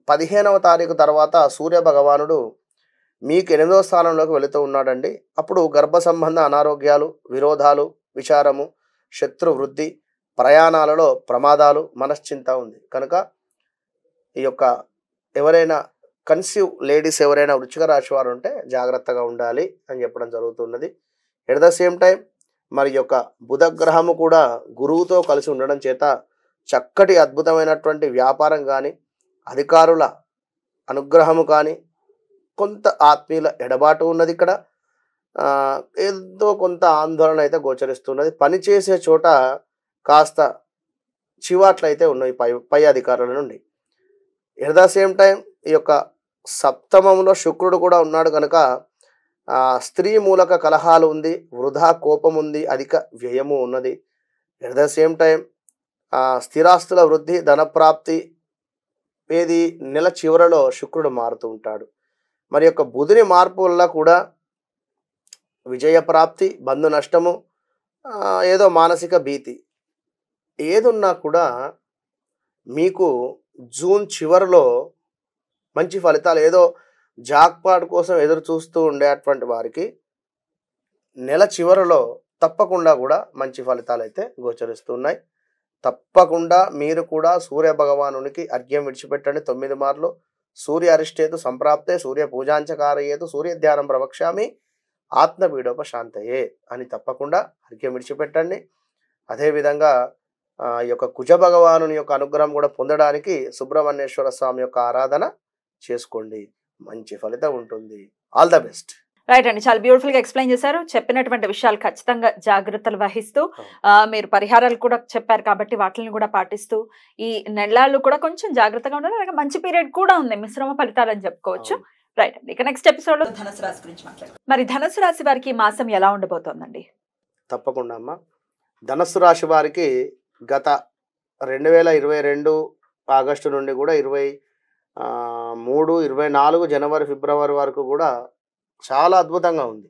15వ తారీఖు తర్వాత సూర్య భగవానుడు మీకు 8వ స్థానంలోకి వెళుతూ ఉన్నాడండి. అప్పుడు గర్భ సంబంధ అనారోగ్యాలు, విరోధాలు, విచారము, శత్రు వృద్ధి, ప్రయాణాలలో ప్రమాదాలు, మనశ్చింత ఉంది. కనుక ఈ యొక్క ఎవరైనా కన్సీవ్ లేడీస్ ఎవరైనా వృశ్చిక రాశి వారు ఉంటే జాగ్రత్తగా ఉండాలి అని చెప్పడం జరుగుతున్నది. ఎట్ ద సేమ్ టైం మరి యొక్క బుధగ్రహము కూడా గురువుతో కలిసి ఉండడం చేత చక్కటి అద్భుతమైనటువంటి వ్యాపారం కానీ, అధికారుల అనుగ్రహము కానీ, కొంత ఆత్మీయుల ఎడబాటు ఉన్నది. ఇక్కడ ఏదో కొంత ఆందోళన అయితే గోచరిస్తున్నది. పనిచేసే చోట కాస్త చివాట్లయితే ఉన్నాయి పై అధికారుల నుండి. ఎట్ ద సేమ్ టైం ఈ యొక్క 7వ శుక్రుడు కూడా ఉన్నాడు కనుక స్త్రీ మూలక కలహాలు ఉంది, వృధా కోపం ఉంది, అధిక వ్యయము ఉన్నది. ఎట్ ద సేమ్ టైం స్థిరాస్తుల వృద్ధి, ధనప్రాప్తి, ఏది నెల చివరలో శుక్రుడు మారుతూ ఉంటాడు. మరి యొక్క బుధుని మార్పు వల్ల కూడా విజయప్రాప్తి, బంధు నష్టము, ఏదో మానసిక భీతి, ఏదున్నా కూడా మీకు జూన్ చివరిలో మంచి ఫలితాలు, ఏదో జాక్పాట్ కోసం ఎదురు చూస్తూ ఉండేటువంటి వారికి నెల చివరిలో తప్పకుండా కూడా మంచి ఫలితాలు అయితే గోచరిస్తున్నాయి. తప్పకుండా మీరు కూడా సూర్య భగవానునికి అర్ఘ్యం విడిచిపెట్టండి 9 మార్లు. సూర్య అరిష్టేతు సంప్రాప్తే, సూర్య పూజాంచకారయేతు, సూర్య ధ్యానం ప్రవక్ష్యామి, ఆత్మపీడోపశాంతయే అని తప్పకుండా అర్ఘ్యం విడిచిపెట్టండి. అదేవిధంగా ఈ యొక్క కుజ భగవానుని యొక్క అనుగ్రహం కూడా పొందడానికి సుబ్రహ్మణ్యేశ్వర స్వామి యొక్క ఆరాధన చేసుకోండి. మంచి ఫలితం ఉంటుంది. All the best. రైట్ అండి, చాలా బ్యూటిఫుల్ గా ఎక్స్ప్లెయిన్ చేశారు. చెప్పినటువంటి విషయాలు ఖచ్చితంగా జాగ్రత్తలు వహిస్తూ మీరు పరిహారాలు కూడా చెప్పారు కాబట్టి వాటిని కూడా పాటిస్తూ ఈ నెలలు కూడా కొంచెం జాగ్రత్తగా ఉండాలి. అలాగే మంచి పీరియడ్ కూడా ఉంది, మిశ్రమ ఫలితాలు అని చెప్పుకోవచ్చు. రైట్ అండి, ఇక నెక్స్ట్ ఎపిసోడ్ లో ధనుసు రాశి గురించి మాట్లాడదాం. మరి ధనుసు రాశి వారికి ఈ మాసం ఎలా ఉండబోతోందండి? తప్పకుండా అమ్మా. ధనుసు రాశి వారికి గత 2022 ఆగస్టు నుండి కూడా 23, 24 జనవరి, ఫిబ్రవరి వరకు కూడా చాలా అద్భుతంగా ఉంది.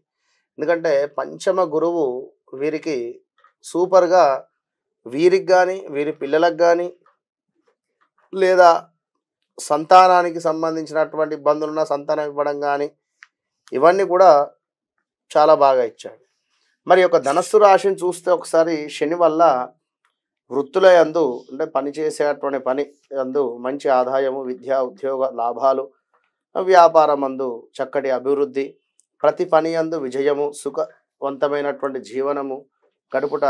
ఎందుకంటే పంచమ గురువు వీరికి సూపర్గా, వీరికి కానీ వీరి పిల్లలకు కానీ లేదా సంతానానికి సంబంధించినటువంటి ఇబ్బందులున్న సంతానం ఇవ్వడం కానీ ఇవన్నీ కూడా చాలా బాగా ఇచ్చాడు. మరి యొక్క ధనస్సు రాశిని చూస్తే ఒకసారి శని వల్ల వృత్తుల యందు అంటే పనిచేసేటువంటి పని యందు మంచి ఆదాయము, విద్యా ఉద్యోగ లాభాలు, వ్యాపారం అందు చక్కటి అభివృద్ధి, ప్రతి పని యందు విజయము, సుఖవంతమైనటువంటి జీవనము గడుపుట,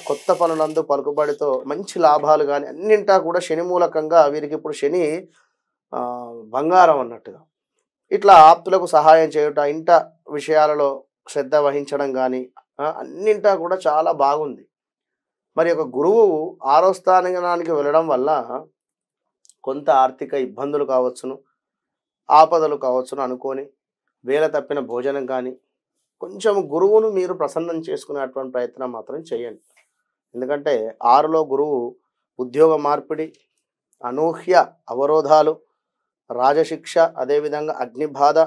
కొత్త పనులందు పలుకుబడితో మంచి లాభాలు కానీ అన్నింటా కూడా శని మూలకంగా వీరికి ఇప్పుడు శని బంగారం అన్నట్టుగా ఇట్లా ఆప్తులకు సహాయం చేయుట, ఇంట విషయాలలో శ్రద్ధ వహించడం కానీ అన్నింటా కూడా చాలా బాగుంది. మరి ఒక గురువు 6వ స్థానానికి వెళ్ళడం వల్ల కొంత ఆర్థిక ఇబ్బందులు కావచ్చును, ఆపదలు కావచ్చును అనుకొని వేల తప్పిన భోజనం కానీ కొంచెం గురువును మీరు ప్రసన్నం చేసుకునేటువంటి ప్రయత్నం మాత్రం చేయండి. ఎందుకంటే 6లో గురువు ఉద్యోగ మార్పిడి, అనూహ్య అవరోధాలు, రాజశిక్ష, అదేవిధంగా అగ్నిబాధ,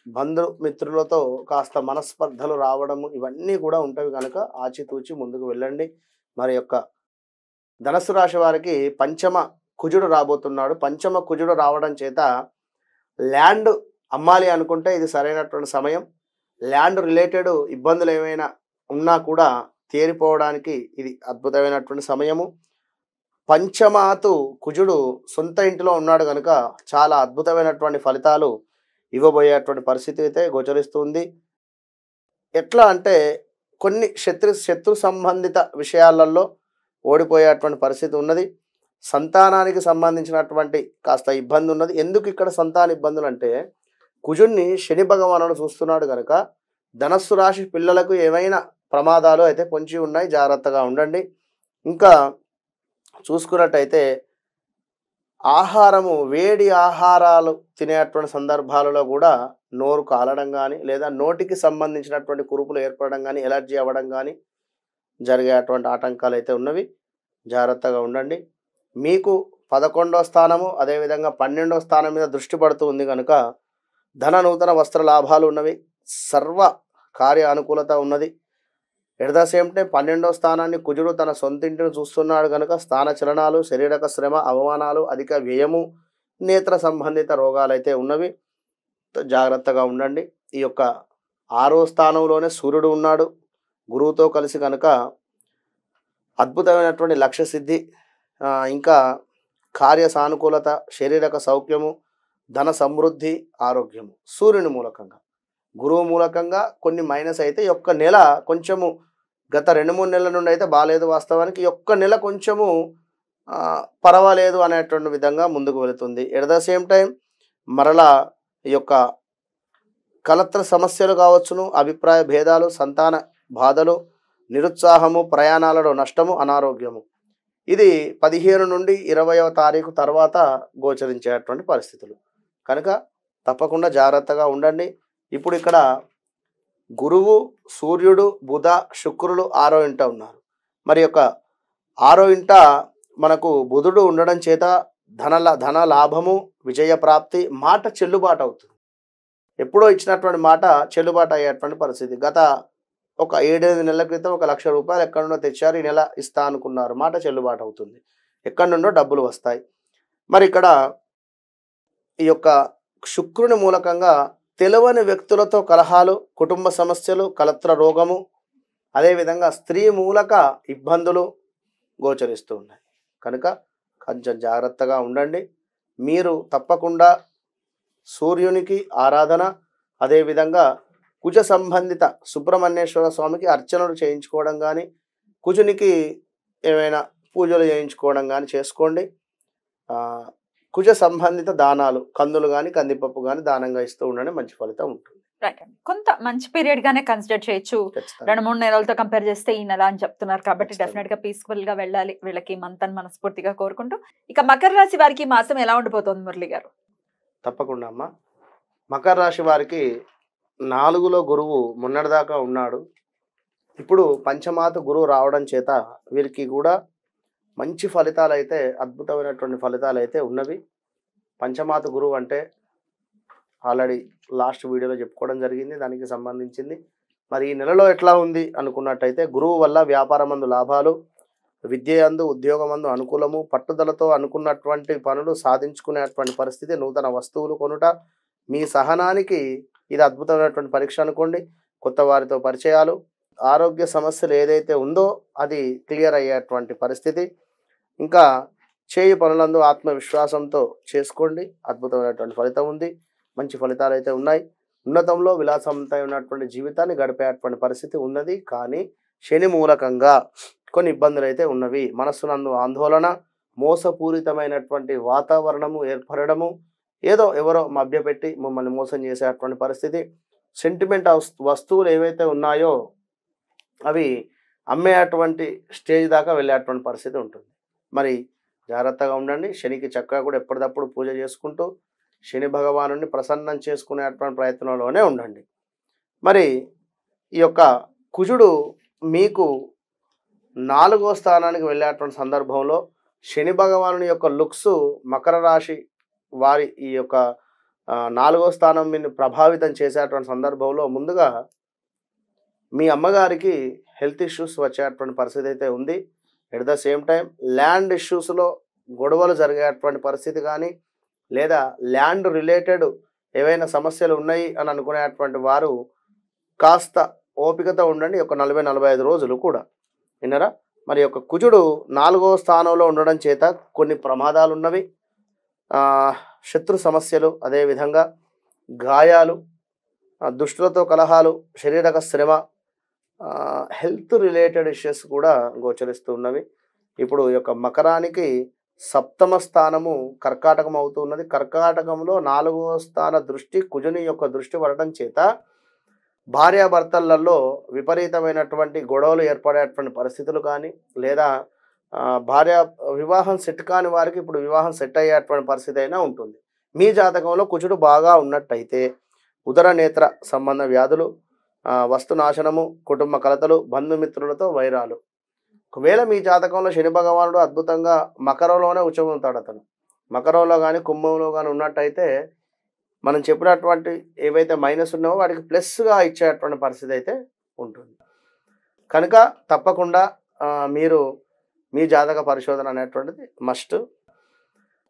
బంధుమిత్రులతో కాస్త మనస్పర్ధలు రావడము ఇవన్నీ కూడా ఉంటాయి కనుక ఆచితూచి ముందుకు వెళ్ళండి. మరి యొక్క ధనుసు రాశి వారికి పంచమ కుజుడు రాబోతున్నాడు. పంచమ కుజుడు రావడం చేత ల్యాండ్ అమ్మాలి అనుకుంటే ఇది సరైనటువంటి సమయం. ల్యాండ్ రిలేటెడ్ ఇబ్బందులు ఏమైనా ఉన్నా కూడా తేరిపోవడానికి ఇది అద్భుతమైనటువంటి సమయము. పంచమాతు కుజుడు సొంత ఇంటిలో ఉన్నాడు కనుక చాలా అద్భుతమైనటువంటి ఫలితాలు ఇవ్వబోయేటువంటి పరిస్థితి అయితే గోచరిస్తుంది. ఎట్లా అంటే కొన్ని శత్రు సంబంధిత విషయాలలో ఓడిపోయేటువంటి పరిస్థితి ఉన్నది. సంతానానికి సంబంధించినటువంటి కాస్త ఇబ్బంది ఉన్నది. ఎందుకు ఇక్కడ సంతాన ఇబ్బందులు అంటే కుజుడిని శని భగవానుడు చూస్తున్నాడు కనుక ధనస్సు రాశి పిల్లలకు ఏమైనా ప్రమాదాలు అయితే పొంచి ఉన్నాయి, జాగ్రత్తగా ఉండండి. ఇంకా చూసుకున్నట్టయితే ఆహారము, వేడి ఆహారాలు తినేటువంటి సందర్భాలలో కూడా నోరు కాలడం కానీ లేదా నోటికి సంబంధించినటువంటి కురుపులు ఏర్పడడం కానీ ఎలర్జీ అవ్వడం కానీ జరిగేటువంటి ఆటంకాలు అయితే ఉన్నవి, జాగ్రత్తగా ఉండండి. మీకు 11వ స్థానము అదేవిధంగా 12వ స్థానం మీద దృష్టి పడుతూ ఉంది కనుక ధన నూతన వస్త్ర లాభాలు ఉన్నవి, సర్వ కార్య అనుకూలత ఉన్నది. ఎట్ ద సేమ్ టైం 12వ స్థానాన్ని కుజుడు తన సొంతింటిని చూస్తున్నాడు కనుక స్థాన చలనాలు, శారీరక శ్రమ, అవమానాలు, అధిక వ్యయము, నేత్ర సంబంధిత రోగాలు అయితే ఉన్నవి, జాగ్రత్తగా ఉండండి. ఈ యొక్క 6వ స్థానంలోనే సూర్యుడు ఉన్నాడు గురువుతో కలిసి కనుక అద్భుతమైనటువంటి లక్ష్య సిద్ధి, ఇంకా కార్య సానుకూలత, శారీరక సౌఖ్యము, ధన సమృద్ధి, ఆరోగ్యము సూర్యుని మూలకంగా. గురువు మూలకంగా కొన్ని మైనస్ అయితే ఈ ఒక్క నెల కొంచెము గత 2-3 నెలల నుండి అయితే బాగాలేదు. వాస్తవానికి ఈ ఒక్క నెల కొంచెము పర్వాలేదు అనేటువంటి విధంగా ముందుకు వెళుతుంది. ఎట్ ద సేమ్ టైం మరలా ఈ యొక్క కలత్ర సమస్యలు కావచ్చును, అభిప్రాయ భేదాలు, సంతాన బాధలు, నిరుత్సాహము, ప్రయాణాలలో నష్టము, అనారోగ్యము ఇది 15 నుండి 20వ తారీఖు తర్వాత గోచరించేటువంటి పరిస్థితులు కనుక తప్పకుండా జాగ్రత్తగా ఉండండి. ఇప్పుడు ఇక్కడ గురువు, సూర్యుడు, బుధ, శుక్రులు 6వ ఇంట ఉన్నారు. మరి యొక్క 6వ ఇంట మనకు బుధుడు ఉండడం చేత ధన లాభము, విజయ ప్రాప్తి, మాట చెల్లుబాటు అవుతుంది. ఎప్పుడో ఇచ్చినటువంటి మాట చెల్లుబాటు అయ్యేటువంటి పరిస్థితి. గత ఒక 7-8 నెలల క్రితం 1 లక్ష రూపాయలు ఎక్కడి నుండో తెచ్చారు, ఈ నెల ఇస్తా అనుకున్నారు, మాట చెల్లుబాటు అవుతుంది, ఎక్కడి నుండో డబ్బులు వస్తాయి. మరి ఇక్కడ ఈ యొక్క శుక్రుని మూలకంగా తెలియని వ్యక్తులతో కలహాలు, కుటుంబ సమస్యలు, కలత్ర రోగము, అదేవిధంగా స్త్రీ మూలక ఇబ్బందులు గోచరిస్తూ ఉన్నాయి కనుక కొంచెం జాగ్రత్తగా ఉండండి. మీరు తప్పకుండా సూర్యునికి ఆరాధన, అదేవిధంగా కుజ సంబంధిత సుబ్రహ్మణ్యేశ్వర స్వామికి అర్చనలు చేయించుకోవడం కానీ, కుజునికి ఏమైనా పూజలు చేయించుకోవడం కానీ చేసుకోండి. కుజ సంబంధిత దానాలు కందులు కానీ కందిపప్పు కానీ దానంగా ఇస్తూ ఉండండి, మంచి ఫలితం ఉంటుంది. రైట్ అండి. కొంత మంచి పీరియడ్ గానే కన్సిడర్ చేయొచ్చు. 2-3 నెలలతో కంపేర్ చేస్తే ఈ నెల అని చెప్తున్నారు కాబట్టి డెఫినెట్ గా పీస్ఫుల్ గా వెళ్ళాలి వీళ్ళకి మంత్ అని మనస్ఫూర్తిగా కోరుకుంటూ, ఇక మకర రాశి వారికి ఈ మాసం ఎలా ఉండిపోతుంది మురళి గారు? తప్పకుండా అమ్మా. మకర రాశి వారికి 4లో గురువు మొన్నటిదాకా ఉన్నాడు. ఇప్పుడు పంచమాత గురువు రావడం చేత వీరికి కూడా మంచి ఫలితాలు అయితే, అద్భుతమైనటువంటి ఫలితాలు అయితే ఉన్నవి. పంచమాత గురువు అంటే ఆల్రెడీ లాస్ట్ వీడియోలో చెప్పుకోవడం జరిగింది, దానికి సంబంధించింది. మరి ఈ నెలలో ఎట్లా ఉంది అనుకున్నట్టయితే, గురువు వల్ల వ్యాపారమందు లాభాలు, విద్య యందు ఉద్యోగమందు అనుకూలము, పట్టుదలతో అనుకున్నటువంటి పనులు సాధించుకునేటువంటి పరిస్థితి, నూతన వస్తువులు కొనుట, మీ సహనానికి ఇది అద్భుతమైనటువంటి పరీక్ష అనుకోండి. కొత్త వారితో పరిచయాలు, ఆరోగ్య సమస్యలు ఏదైతే ఉందో అది క్లియర్ అయ్యేటువంటి పరిస్థితి. ఇంకా చేయి పనులందు ఆత్మవిశ్వాసంతో చేసుకోండి, అద్భుతమైనటువంటి ఫలితం ఉంది, మంచి ఫలితాలు అయితే ఉన్నాయి. ఉన్నతంలో విలాసవంతమైనటువంటి జీవితాన్ని గడిపేటువంటి పరిస్థితి ఉన్నది. కానీ శని మూలకంగా కొన్ని ఇబ్బందులు అయితే ఉన్నవి. మనస్సునందు ఆందోళన, మోసపూరితమైనటువంటి వాతావరణము ఏర్పడము, ఏదో ఎవరో మభ్యపెట్టి మిమ్మల్ని మోసం చేసేటువంటి పరిస్థితి, సెంటిమెంట్ వస్తువులు ఏవైతే ఉన్నాయో అవి అమ్మేటువంటి స్టేజ్ దాకా వెళ్ళేటువంటి పరిస్థితి ఉంటుంది. మరి జాగ్రత్తగా ఉండండి. శనికి చక్కగా కూడా ఎప్పటికప్పుడు పూజ చేసుకుంటూ శని భగవానుని ప్రసన్నం చేసుకునేటువంటి ప్రయత్నంలోనే ఉండండి. మరి ఈ యొక్క కుజుడు మీకు 4వ స్థానానికి వెళ్ళేటువంటి సందర్భంలో శని భగవానుని యొక్క లుక్స్ మకర రాశి వారి ఈ యొక్క 4వ స్థానం మీద ప్రభావితం చేసేటువంటి సందర్భంలో ముందుగా మీ అమ్మగారికి హెల్త్ ఇష్యూస్ వచ్చేటువంటి పరిస్థితి అయితే ఉంది. At the same time land ఇష్యూస్లో గొడవలు జరిగేటువంటి పరిస్థితి కానీ, లేదా ల్యాండ్ రిలేటెడ్ ఏవైనా సమస్యలు ఉన్నాయి అని అనుకునేటువంటి వారు కాస్త ఓపికతో ఉండండి. ఒక 40-45 రోజులు కూడా విన్నారా. మరి యొక్క కుజుడు 4వ స్థానంలో ఉండడం చేత కొన్ని ప్రమాదాలు ఉన్నవి, శత్రు సమస్యలు, అదేవిధంగా గాయాలు, దుష్టులతో కలహాలు, శారీరక శ్రమ, హెల్త్ రిలేటెడ్ ఇష్యూస్ కూడా గోచరిస్తూ ఉన్నవి. ఇప్పుడు ఈ యొక్క మకరానికి 7వ స్థానము కర్కాటకం అవుతున్నది. కర్కాటకంలో 4వ స్థాన దృష్టి కుజుని యొక్క దృష్టి పడటం చేత భార్యాభర్తలలో విపరీతమైనటువంటి గొడవలు ఏర్పడేటువంటి పరిస్థితులు కానీ, లేదా వివాహం సెట్ కాని వారికి ఇప్పుడు వివాహం సెట్ అయ్యేటువంటి పరిస్థితి అయినా ఉంటుంది. మీ జాతకంలో కుజుడు బాగా ఉన్నట్టయితే ఉదర నేత్ర సంబంధ వ్యాధులు, వస్తునాశనము, కుటుంబ కలతలు, బంధుమిత్రులతో వైరాలు. ఒకవేళ మీ జాతకంలో శని భగవానుడు అద్భుతంగా మకరంలోనే ఉచ్చబోతాడు, అతను మకరంలో కానీ కుంభంలో కానీ ఉన్నట్టయితే మనం చెప్పినటువంటి ఏవైతే మైనస్ ఉన్నావో వాటికి ప్లస్గా ఇచ్చేటువంటి పరిస్థితి అయితే ఉంటుంది. కనుక తప్పకుండా మీరు మీ జాతక పరిశోధన అనేటువంటిది మస్ట్.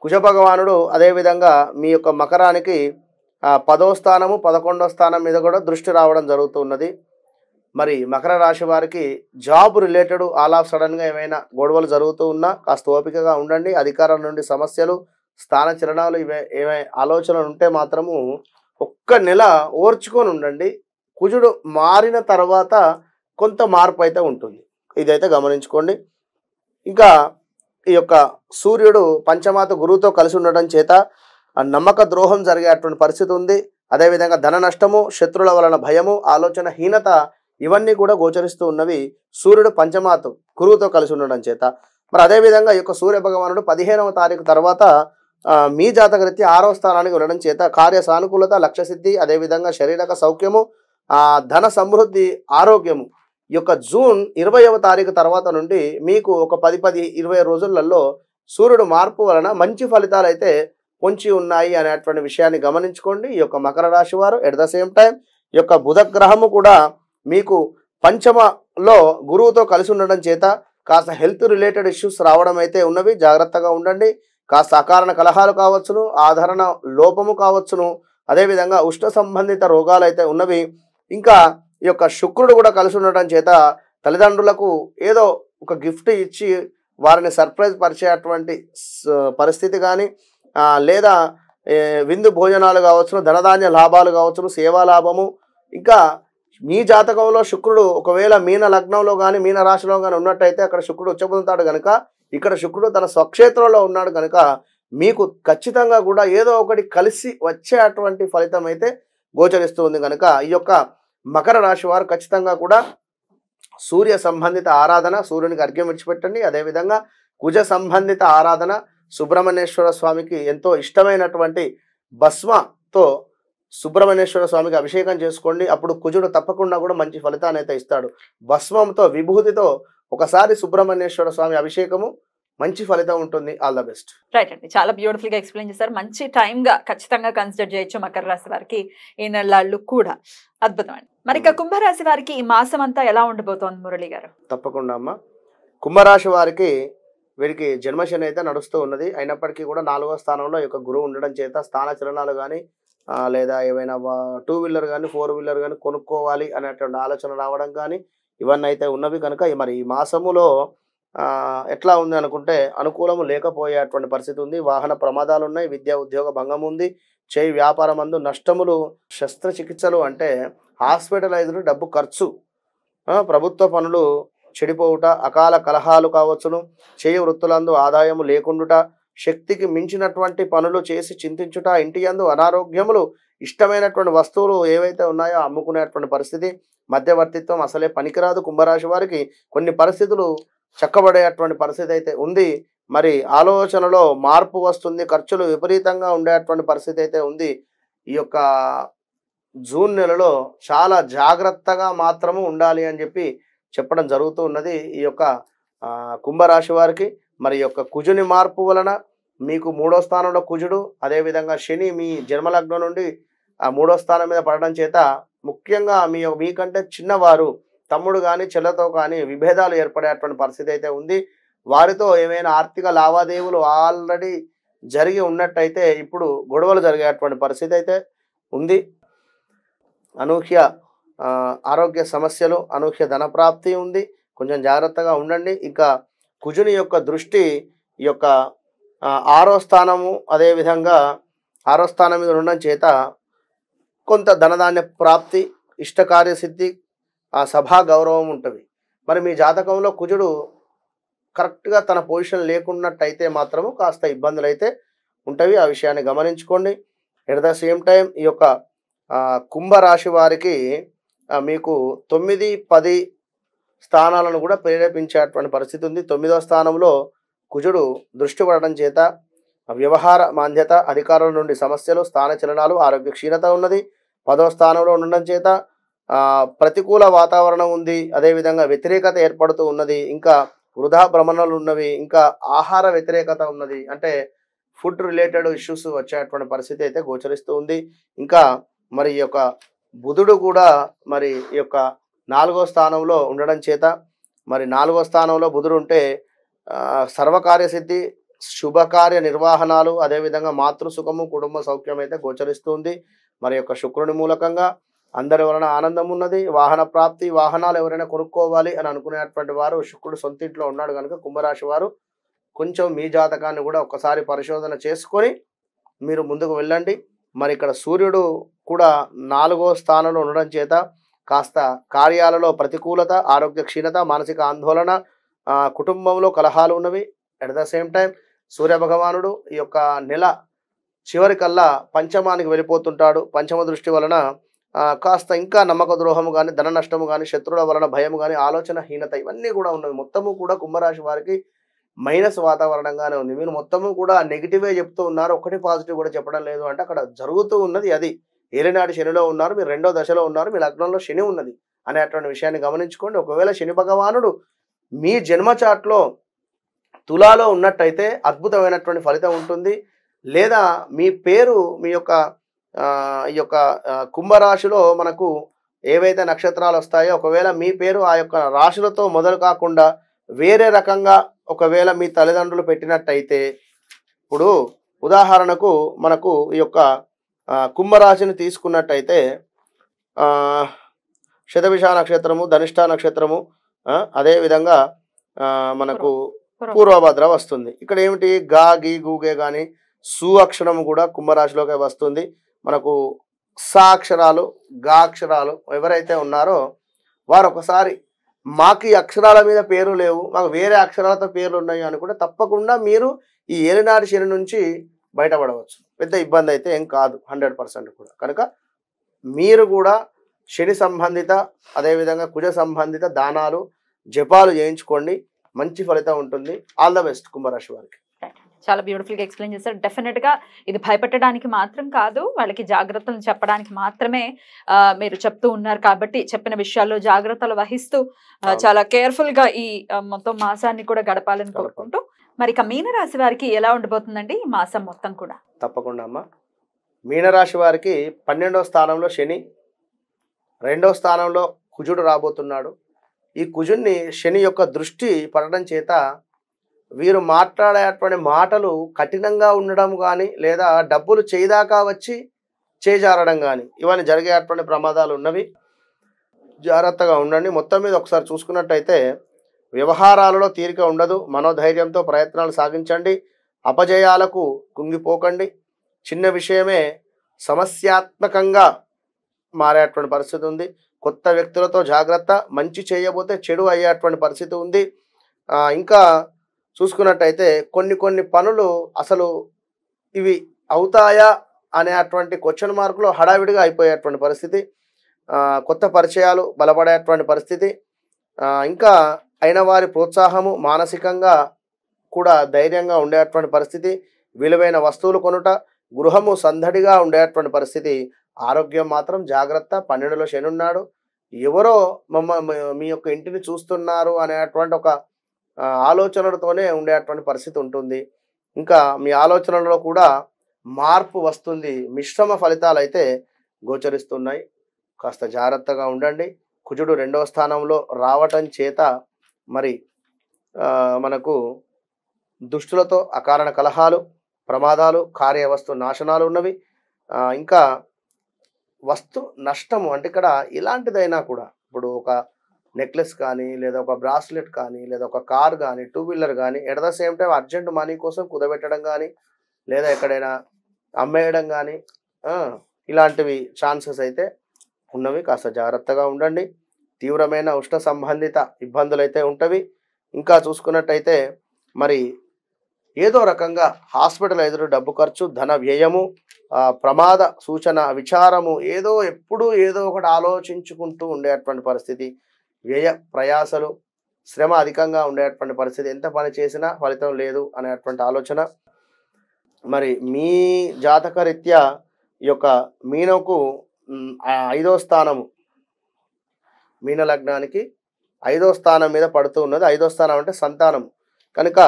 కుజ భగవానుడు అదేవిధంగా మీ యొక్క మకరానికి 10వ స్థానము 11వ స్థానం మీద కూడా దృష్టి రావడం జరుగుతున్నది. మరి మకర రాశి వారికి జాబ్ రిలేటెడ్ ఆల్ ఆఫ్ సడన్గా ఏమైనా గొడవలు జరుగుతూ ఉన్నా కాస్త ఓపికగా ఉండండి. అధికారుల నుండి సమస్యలు, స్థాన చలనాలు ఏమైనా ఆలోచనలు ఉంటే మాత్రము ఒక్క నెల ఓర్చుకొని ఉండండి. కుజుడు మారిన తర్వాత కొంత మార్పు అయితే ఉంటుంది, ఇదైతే గమనించుకోండి. ఇంకా ఈ యొక్క సూర్యుడు పంచమాత గురువుతో కలిసి ఉండడం చేత నమ్మక ద్రోహం జరిగేటువంటి పరిస్థితి ఉంది. అదేవిధంగా ధన నష్టము, శత్రువుల వలన భయము, ఆలోచన హీనత ఇవన్నీ కూడా గోచరిస్తూ ఉన్నవి సూర్యుడు పంచమాత గురువుతో కలిసి ఉండడం చేత. మరి అదేవిధంగా ఈ యొక్క సూర్య భగవానుడు 15వ తారీఖు తర్వాత మీ జాతకరీత్యా 6వ స్థానానికి వెళ్ళడం చేత కార్య సానుకూలత, లక్ష్యసిద్ధి, అదేవిధంగా శారీరక సౌఖ్యము, ధన సమృద్ధి, ఆరోగ్యము ఈ యొక్క జూన్ 20వ తారీఖు తర్వాత నుండి మీకు ఒక 10-20 రోజులలో సూర్యుడు మార్పు వలన మంచి ఫలితాలు అయితే పొంచి ఉన్నాయి అనేటువంటి విషయాన్ని గమనించుకోండి ఈ యొక్క మకర రాశి వారు. ఎట్ ద సేమ్ టైం ఈ యొక్క బుధ గ్రహము కూడా మీకు పంచమలో గురువుతో కలిసి ఉండడం చేత కాస్త హెల్త్ రిలేటెడ్ ఇష్యూస్ రావడం అయితే ఉన్నవి, జాగ్రత్తగా ఉండండి. కాస్త అకారణ కలహాలు కావచ్చును, ఆదరణ లోపము కావచ్చును, అదేవిధంగా ఉష్ణ సంబంధిత రోగాలు అయితే ఉన్నవి. ఇంకా ఈ యొక్క శుక్రుడు కూడా కలిసి ఉండడం చేత తల్లిదండ్రులకు ఏదో ఒక గిఫ్ట్ ఇచ్చి వారిని సర్ప్రైజ్ పరిచేటువంటి పరిస్థితి కానీ, లేదా విందు భోజనాలు కావచ్చును, ధనధాన్య లాభాలు కావచ్చును, సేవా లాభము, ఇంకా మీ జాతకంలో శుక్రుడు ఒకవేళ మీన లగ్నంలో కానీ మీన రాశిలో కానీ ఉన్నట్టయితే అక్కడ శుక్రుడు ఉచ్చ పొందుతాడు కనుక, ఇక్కడ శుక్రుడు తన స్వక్షేత్రంలో ఉన్నాడు కనుక మీకు ఖచ్చితంగా కూడా ఏదో ఒకటి కలిసి వచ్చేటువంటి ఫలితం అయితే గోచరిస్తూ ఉంది కనుక ఈ యొక్క మకర రాశి వారు ఖచ్చితంగా కూడా సూర్య సంబంధిత ఆరాధన, సూర్యునికి అర్ఘ్యం విడిచిపెట్టండి. అదేవిధంగా కుజ సంబంధిత ఆరాధన, సుబ్రహ్మణ్యేశ్వర స్వామికి ఎంతో ఇష్టమైనటువంటి భస్మతో సుబ్రహ్మణ్యేశ్వర స్వామికి అభిషేకం చేసుకోండి. అప్పుడు కుజుడు తప్పకుండా కూడా మంచి ఫలితాన్ని అయితే ఇస్తాడు. భస్మంతో విభూతితో ఒకసారి సుబ్రహ్మణ్యేశ్వర స్వామి అభిషేకము మంచి ఫలితం ఉంటుంది. All the best. రైట్ అండి, చాలా బ్యూటిఫుల్ గా ఎక్స్ప్లెయిన్ చేశారు. మంచి టైం గా ఖచ్చితంగా కన్సిడర్ చేయొచ్చు మకర రాశి వారికి ఈ నెలలు కూడా. అద్భుతం అండి. మరి ఇక కుంభరాశి వారికి ఈ మాసం అంతా ఎలా ఉండబోతోంది మురళి గారు? తప్పకుండా అమ్మ. కుంభరాశి వారికి వీరికి జన్మశని అయితే నడుస్తూ ఉన్నది. అయినప్పటికీ కూడా 4వ స్థానంలో ఈ యొక్క గురువు ఉండడం చేత స్థాన చలనాలు కానీ లేదా ఏవైనా 2 వీలర్ కానీ 4 వీలర్ కానీ కొనుక్కోవాలి అనేటువంటి ఆలోచన రావడం కానీ ఇవన్నీ అయితే ఉన్నవి కనుక మరి ఈ మాసములో ఎట్లా ఉంది అనుకుంటే అనుకూలము లేకపోయేటువంటి పరిస్థితి ఉంది. వాహన ప్రమాదాలు ఉన్నాయి, విద్యా ఉద్యోగ భంగం ఉంది, చేయి వ్యాపారం అందు నష్టములు, శస్త్రచికిత్సలు అంటే హాస్పిటలైజ్డ్ డబ్బు ఖర్చు, ప్రభుత్వ పనులు చెడిపోవుట, అకాల కలహాలు కావచ్చును, చేయి వృత్తులందు ఆదాయము లేకుండుట, శక్తికి మించినటువంటి పనులు చేసి చింతించుట, ఇంటి యందు అనారోగ్యములు, ఇష్టమైనటువంటి వస్తువులు ఏవైతే ఉన్నాయో అమ్ముకునేటువంటి పరిస్థితి, మధ్యవర్తిత్వం అసలే పనికిరాదు. కుంభరాశి వారికి కొన్ని పరిస్థితులు చక్కబడేటువంటి పరిస్థితి అయితే ఉంది. మరి ఆలోచనలో మార్పు వస్తుంది, ఖర్చులు విపరీతంగా ఉండేటువంటి పరిస్థితి అయితే ఉంది. ఈ యొక్క జూన్ నెలలో చాలా జాగ్రత్తగా మాత్రము ఉండాలి అని చెప్పి చెప్పడం జరుగుతూ ఉన్నది ఈ యొక్క కుంభరాశి వారికి. మరి యొక్క కుజుని మార్పు వలన మీకు 3వ స్థానంలో కుజుడు, అదేవిధంగా శని మీ జన్మలగ్నం నుండి 3వ స్థానం మీద పడడం చేత ముఖ్యంగా మీకంటే చిన్నవారు తమ్ముడు కానీ చెల్లెతో కానీ విభేదాలు ఏర్పడేటువంటి పరిస్థితి అయితే ఉంది. వారితో ఏమైనా ఆర్థిక లావాదేవీలు ఆల్రెడీ జరిగి ఉన్నట్టయితే ఇప్పుడు గొడవలు జరిగేటువంటి పరిస్థితి అయితే ఉంది. అనూహ్య ఆరోగ్య సమస్యలు, అనూహ్య ధనప్రాప్తి ఉంది. కొంచెం జాగ్రత్తగా ఉండండి. ఇంకా కుజుని యొక్క దృష్టి ఈ యొక్క 6వ స్థానము, అదేవిధంగా 6వ స్థానం మీద ఉండడం చేత కొంత ధనధాన్య ప్రాప్తి, ఇష్టకార్యసిద్ధి, సభా గౌరవం ఉంటుంది. మరి మీ జాతకంలో కుజుడు కరెక్ట్గా తన పొజిషన్ లేకున్నట్టయితే మాత్రము కాస్త ఇబ్బందులు అయితే ఉంటవి. ఆ విషయాన్ని గమనించుకోండి. ఎట్ ద సేమ్ టైం ఈ యొక్క కుంభరాశి వారికి మీకు 9, 10 స్థానాలను కూడా ప్రేరేపించేటువంటి పరిస్థితి ఉంది. 9వ స్థానంలో కుజుడు దృష్టి పడడం చేత వ్యవహార మాంద్యత, అధికారుల నుండి సమస్యలు, స్థాన చలనాలు, ఆరోగ్య క్షీణత ఉన్నది. 10వ స్థానంలో ఉండడం చేత ప్రతికూల వాతావరణం ఉంది, అదేవిధంగా వ్యతిరేకత ఏర్పడుతూ ఉన్నది, ఇంకా వృధా భ్రమణలు ఉన్నవి, ఇంకా ఆహార వ్యతిరేకత ఉన్నది, అంటే ఫుడ్ రిలేటెడ్ ఇష్యూస్ వచ్చేటువంటి పరిస్థితి అయితే గోచరిస్తూ ఉంది. ఇంకా మరి ఈ యొక్క బుధుడు కూడా మరి ఈ యొక్క 4వ స్థానంలో ఉండడం చేత మరి 4వ స్థానంలో బుధుడు ఉంటే సర్వకార్యసిద్ధి, శుభకార్య నిర్వహణాలు, అదేవిధంగా మాతృసుఖము, కుటుంబ సౌఖ్యం అయితే గోచరిస్తుంది. మరి యొక్క శుక్రుని మూలకంగా అందరి వలన ఆనందం ఉన్నది. వాహన ప్రాప్తి, వాహనాలు ఎవరైనా కొనుక్కోవాలి అని అనుకునేటువంటి వారు శుక్రుడు సొంత ఇంట్లో ఉన్నాడు కనుక కుంభరాశి వారు కొంచెం మీ జాతకాన్ని కూడా ఒకసారి పరిశోధన చేసుకొని మీరు ముందుకు వెళ్ళండి. మరి ఇక్కడ సూర్యుడు కూడా 4వ స్థానంలో ఉండడం చేత కాస్త కార్యాలలో ప్రతికూలత, ఆరోగ్య క్షీణత, మానసిక ఆందోళన, కుటుంబంలో కలహాలు ఉన్నవి. అట్ ద సేమ్ టైం సూర్య భగవానుడు ఈ యొక్క నెల చివరికల్లా పంచమానికి వెళ్ళిపోతుంటాడు. పంచమ దృష్టి వలన కాస్త ఇంకా నమ్మక ద్రోహము కానీ, ధన నష్టము కానీ, శత్రువుల వలన భయము కానీ, ఆలోచన హీనత ఇవన్నీ కూడా ఉన్నవి. మొత్తము కూడా కుంభరాశి వారికి మైనస్ వాతావరణంగానే ఉంది. మీరు మొత్తము కూడా నెగిటివే చెప్తూ ఉన్నారు, ఒకటి పాజిటివ్ కూడా చెప్పడం లేదు అంటే అక్కడ జరుగుతూ ఉన్నది అది. ఏలినాటి శనిలో ఉన్నారు, మీరు 2వ దశలో ఉన్నారు, మీ లగ్నంలో శని ఉన్నది అనేటువంటి విషయాన్ని గమనించుకోండి. ఒకవేళ శని భగవానుడు మీ జన్మ చాట్లో తులాలో ఉన్నట్టయితే అద్భుతమైనటువంటి ఫలితం ఉంటుంది. లేదా మీ పేరు మీ యొక్క ఈ యొక్క కుంభరాశిలో మనకు ఏవైతే నక్షత్రాలు వస్తాయో ఒకవేళ మీ పేరు ఆ యొక్క రాశులతో మొదలు కాకుండా వేరే రకంగా ఒకవేళ మీ తల్లిదండ్రులు పెట్టినట్టయితే, ఇప్పుడు ఉదాహరణకు మనకు ఈ యొక్క కుంభరాశిని తీసుకున్నట్టయితే శతభిష నక్షత్రము, ధనిష్ట నక్షత్రము, అదేవిధంగా మనకు పూర్వభద్ర వస్తుంది. ఇక్కడ ఏమిటి గా, గీ, గూగే కానీ సు అక్షరము కూడా కుంభరాశిలోకి వస్తుంది. మనకు సా అక్షరాలు, గా అక్షరాలు ఎవరైతే ఉన్నారో వారు ఒకసారి మాకు ఈ అక్షరాల మీద పేరు లేవు, మాకు వేరే అక్షరాలతో పేర్లు ఉన్నాయి అనుకుంటే తప్పకుండా మీరు ఈ ఏలినాటి శని నుంచి బయటపడవచ్చు. పెద్ద ఇబ్బంది అయితే ఏం కాదు 100% కూడా. కనుక మీరు కూడా శని సంబంధిత అదేవిధంగా కుజ సంబంధిత దానాలు జపాలు చేయించుకోండి, మంచి ఫలితం ఉంటుంది. ఆల్ ద బెస్ట్ కుంభరాశి వారికి. చాలా బ్యూటిఫుల్ గా ఎక్స్ప్లెయిన్ చేశారు. డెఫినెట్ గా ఇది భయపెట్టడానికి మాత్రం కాదు, వాళ్ళకి జాగ్రత్తలు చెప్పడానికి మాత్రమే మీరు చెప్తూ ఉన్నారు కాబట్టి చెప్పిన విషయాల్లో జాగ్రత్తలు వహిస్తూ చాలా కేర్ఫుల్ గా ఈ మొత్తం మాసాన్ని కూడా గడపాలని కోరుకుంటూ, మరి ఇక మీనరాశి వారికి ఎలా ఉండబోతుందండి ఈ మాసం మొత్తం కూడా? తప్పకుండా అమ్మా. మీనరాశి వారికి 12వ స్థానంలో శని, 2వ స్థానంలో కుజుడు రాబోతున్నాడు. ఈ కుజుడిని శని యొక్క దృష్టి పడడం చేత వీరు మాట్లాడేటువంటి మాటలు కఠినంగా ఉండడం కానీ లేదా డబ్బులు చేయదాకా వచ్చి చేజారడం కానీ ఇవన్నీ జరిగేటువంటి ప్రమాదాలు ఉన్నవి. జాగ్రత్తగా ఉండండి. మొత్తం మీద ఒకసారి చూసుకున్నట్టయితే వ్యవహారాలలో తీరిక ఉండదు. మనోధైర్యంతో ప్రయత్నాలు సాగించండి. అపజయాలకు కుంగిపోకండి. చిన్న విషయమే సమస్యాత్మకంగా మారేటువంటి పరిస్థితి ఉంది. కొత్త వ్యక్తులతో జాగ్రత్త. మంచి చేయబోతే చెడు అయ్యేటువంటి పరిస్థితి ఉంది. ఇంకా చూసుకున్నట్టయితే కొన్ని పనులు అసలు ఇవి అవుతాయా అనేటువంటి క్వశ్చన్ మార్కులో హడావిడిగా అయిపోయేటువంటి పరిస్థితి. కొత్త పరిచయాలు బలపడేటువంటి పరిస్థితి. ఇంకా అయిన వారి ప్రోత్సాహము, మానసికంగా కూడా ధైర్యంగా ఉండేటువంటి పరిస్థితి. విలువైన వస్తువులు కొనుట, గృహము సందడిగా ఉండేటువంటి పరిస్థితి. ఆరోగ్యం మాత్రం జాగ్రత్త. 12లో శని ఉన్నాడు. ఎవరో మీ యొక్క ఇంటిని చూస్తున్నారు అనేటువంటి ఒక ఆలోచనలతోనే ఉండేటువంటి పరిస్థితి ఉంటుంది. ఇంకా మీ ఆలోచనలలో కూడా మార్పు వస్తుంది. మిశ్రమ ఫలితాలు అయితే గోచరిస్తున్నాయి. కాస్త జాగ్రత్తగా ఉండండి. కుజుడు 2వ స్థానంలో రావటం చేత మరి మనకు దుష్టులతో అకారణ కలహాలు, ప్రమాదాలు, కార్యవస్తు నాశనాలు ఉన్నవి. ఇంకా వస్తు నష్టము అంటే ఇక్కడ ఇలాంటిదైనా కూడా, ఇప్పుడు ఒక నెక్లెస్ కానీ లేదా ఒక బ్రాస్లెట్ కానీ లేదా ఒక కార్ కానీ 2 వీలర్ కానీ at the same time urgent money కోసం కుదబెట్టడం కానీ లేదా ఎక్కడైనా అమ్మేయడం కానీ ఇలాంటివి ఛాన్సెస్ అయితే ఉన్నవి. కాస్త జాగ్రత్తగా ఉండండి. తీవ్రమైన ఉష్ణ సంబంధిత ఇబ్బందులు అయితే ఉంటవి. ఇంకా చూసుకున్నట్టయితే మరి ఏదో రకంగా హాస్పిటల్ ఎదురు డబ్బు ఖర్చు, ధన వ్యయము, ప్రమాద సూచన, విచారము, ఎప్పుడూ ఏదో ఒకటి ఆలోచించుకుంటూ ఉండేటువంటి పరిస్థితి. వ్యయ ప్రయాసలు, శ్రమ అధికంగా ఉండేటువంటి పరిస్థితి. ఎంత పని చేసినా ఫలితం లేదు అనేటువంటి ఆలోచన. మరి మీ జాతక రీత్యా ఈ యొక్క మీనకు 5వ స్థానము, మీన లగ్నానికి 5వ స్థానం మీద పడుతూ ఉన్నది. 5వ స్థానం అంటే సంతానం. కనుక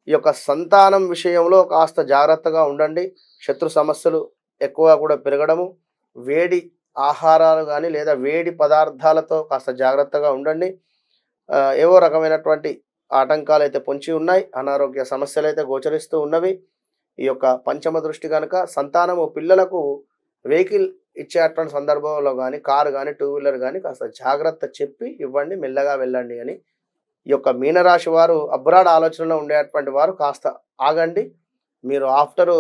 ఈ యొక్క సంతానం విషయంలో కాస్త జాగ్రత్తగా ఉండండి. శత్రు సమస్యలు ఎక్కువ కూడా పెరగడము, వేడి ఆహారాలు కానీ లేదా వేడి పదార్థాలతో కాస్త జాగ్రత్తగా ఉండండి. ఏవో రకమైనటువంటి ఆటంకాలు అయితే పొంచి ఉన్నాయి. అనారోగ్య సమస్యలు అయితే గోచరిస్తూ ఉన్నవి. ఈ యొక్క పంచమ దృష్టి కనుక సంతానము పిల్లలకు వెహికల్ ఇచ్చేటువంటి సందర్భంలో కానీ కారు కానీ 2 వీలర్ కానీ కాస్త జాగ్రత్త చెప్పి ఇవ్వండి, మెల్లగా వెళ్ళండి అని. ఈ యొక్క మీనరాశి వారు అబ్రాడ్ ఆలోచనలో ఉండేటువంటి వారు కాస్త ఆగండి. మీరు ఆఫ్టర్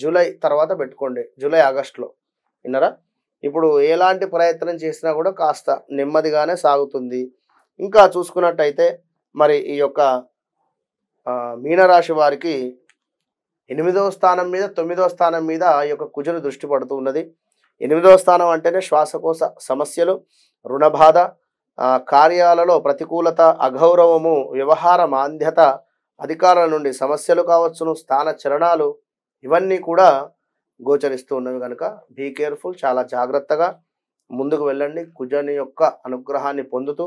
జూలై తర్వాత పెట్టుకోండి, జూలై ఆగస్టులో. విన్నారా? ఇప్పుడు ఎలాంటి ప్రయత్నం చేసినా కూడా కాస్త నెమ్మదిగానే సాగుతుంది. ఇంకా చూసుకున్నట్టయితే మరి ఈ యొక్క మీనరాశి వారికి 8వ స్థానం మీద 9వ స్థానం మీద ఈ యొక్క కుజుని దృష్టి పడుతూ ఉన్నది. 8వ స్థానం అంటేనే శ్వాసకోశ సమస్యలు, రుణబాధ, కార్యాలలో ప్రతికూలత, అగౌరవము, వ్యవహార మాంద్యత, అధికారుల నుండి సమస్యలు కావచ్చును, స్థాన చలనాలు, ఇవన్నీ కూడా గోచరిస్తూ ఉన్నవి. కనుక బీ కేర్ఫుల్. చాలా జాగ్రత్తగా ముందుకు వెళ్ళండి కుజుని యొక్క అనుగ్రహాన్ని పొందుతూ.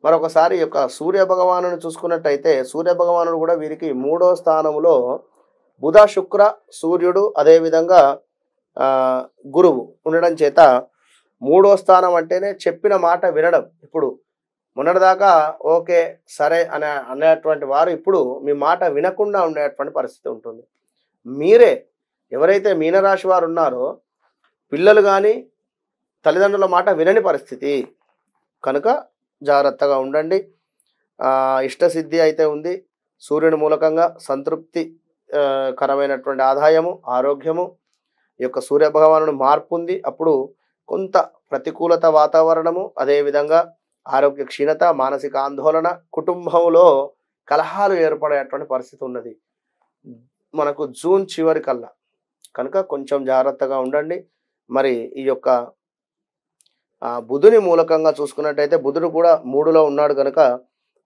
మరొకసారి ఈ యొక్క సూర్య భగవానుని చూసుకున్నట్టయితే సూర్య భగవానుడు కూడా వీరికి 3వ స్థానములో బుధ, శుక్ర, సూర్యుడు అదేవిధంగా గురువు ఉండడం చేత 3వ స్థానం అంటేనే చెప్పిన మాట వినడం. ఇప్పుడు మొన్నటిదాకా ఓకే సరే అనేటువంటి వారు ఇప్పుడు మీ మాట వినకుండా ఉండేటువంటి పరిస్థితి ఉంటుంది. మీరే ఎవరైతే మీనరాశి వారు ఉన్నారో పిల్లలు కానీ తల్లిదండ్రుల మాట వినని పరిస్థితి. కనుక జాగ్రత్తగా ఉండండి. ఇష్టసిద్ధి అయితే ఉంది. సూర్యుని మూలకంగా సంతృప్తి కరమైనటువంటి ఆదాయము, ఆరోగ్యము, ఈ యొక్క సూర్య భగవానుడు మార్పు ఉంది. అప్పుడు కొంత ప్రతికూలత వాతావరణము, అదేవిధంగా ఆరోగ్య క్షీణత, మానసిక ఆందోళన, కుటుంబంలో కలహాలు ఏర్పడేటువంటి పరిస్థితి ఉన్నది మనకు జూన్ చివరి కల్లా. కనుక కొంచెం జాగ్రత్తగా ఉండండి. మరి ఈ యొక్క బుధుని మూలకంగా చూసుకున్నట్టయితే బుధుడు కూడా 3లో ఉన్నాడు కనుక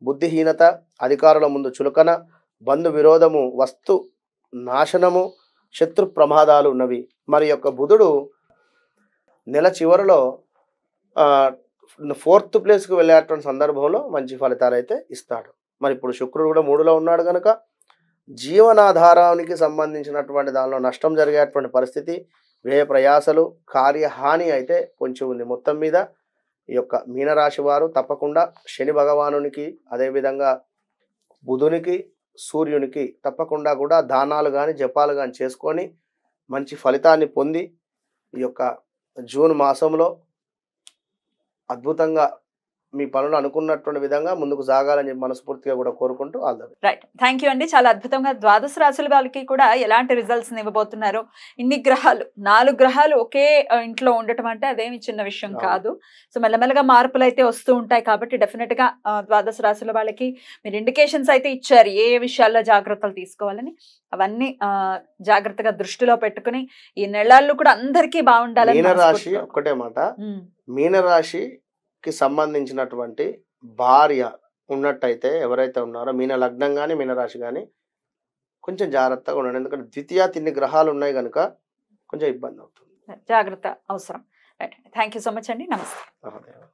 బుద్ధిహీనత, అధికారుల ముందు చులకన, బంధు విరోధము, వస్తు నాశనము, శత్రు ప్రమాదాలు ఉన్నవి. మరి యొక్క బుధుడు నెల చివరిలో 4th ప్లేస్కి వెళ్ళేటువంటి సందర్భంలో మంచి ఫలితాలు అయితే ఇస్తాడు. మరి ఇప్పుడు శుక్రుడు కూడా 3లో ఉన్నాడు కనుక జీవనాధారానికి సంబంధించినటువంటి దానిలో నష్టం జరిగేటువంటి పరిస్థితి, వ్యయ ప్రయాసలు, కార్యహాని అయితే కొంచెం ఉంది. మొత్తం మీద ఈ యొక్క మీనరాశి వారు తప్పకుండా శని భగవానునికి, అదేవిధంగా బుధునికి, సూర్యునికి తప్పకుండా కూడా దానాలు కానీ జపాలు కానీ చేసుకొని మంచి ఫలితాన్ని పొంది ఈ యొక్క జూన్ మాసంలో అద్భుతంగా మీ పనులు అనుకున్నటువంటి విధంగా ముందుకు సాగాలని చెప్పి మనస్ఫూర్తిగా కూడా కోరుకుంటూ all the best. Right, thank you అండి. చాలా అద్భుతంగా ద్వాదశ రాశుల వాళ్ళకి కూడా ఎలాంటి రిజల్ట్స్ ఇవ్వబోతున్నారు. ఇన్ని గ్రహాలు, 4 గ్రహాలు ఒకే ఇంట్లో ఉండటం అంటే అదేమి చిన్న విషయం కాదు. సో మెల్లమెల్లగా మార్పులు అయితే వస్తూ ఉంటాయి. కాబట్టి డెఫినెట్ గా ద్వాదశ రాశుల వాళ్ళకి మీరు ఇండికేషన్స్ అయితే ఇచ్చారు ఏ విషయాల్లో జాగ్రత్తలు తీసుకోవాలని. అవన్నీ జాగ్రత్తగా దృష్టిలో పెట్టుకుని ఈ నెలల్లో కూడా అందరికీ బాగుండాలని. మీనరాశి ఒకటే మాట, మీనరాశికి సంబంధించినటువంటి భార్య ఉన్నట్టయితే ఎవరైతే ఉన్నారో మీన లగ్నం కానీ మీనరాశి కానీ కొంచెం జాగ్రత్తగా ఉండండి. ఎందుకంటే ద్వితీయ 3 గ్రహాలు ఉన్నాయి కనుక కొంచెం ఇబ్బంది అవుతుంది. జాగ్రత్త అవసరం. Right, thank you so much అండి. నమస్తే.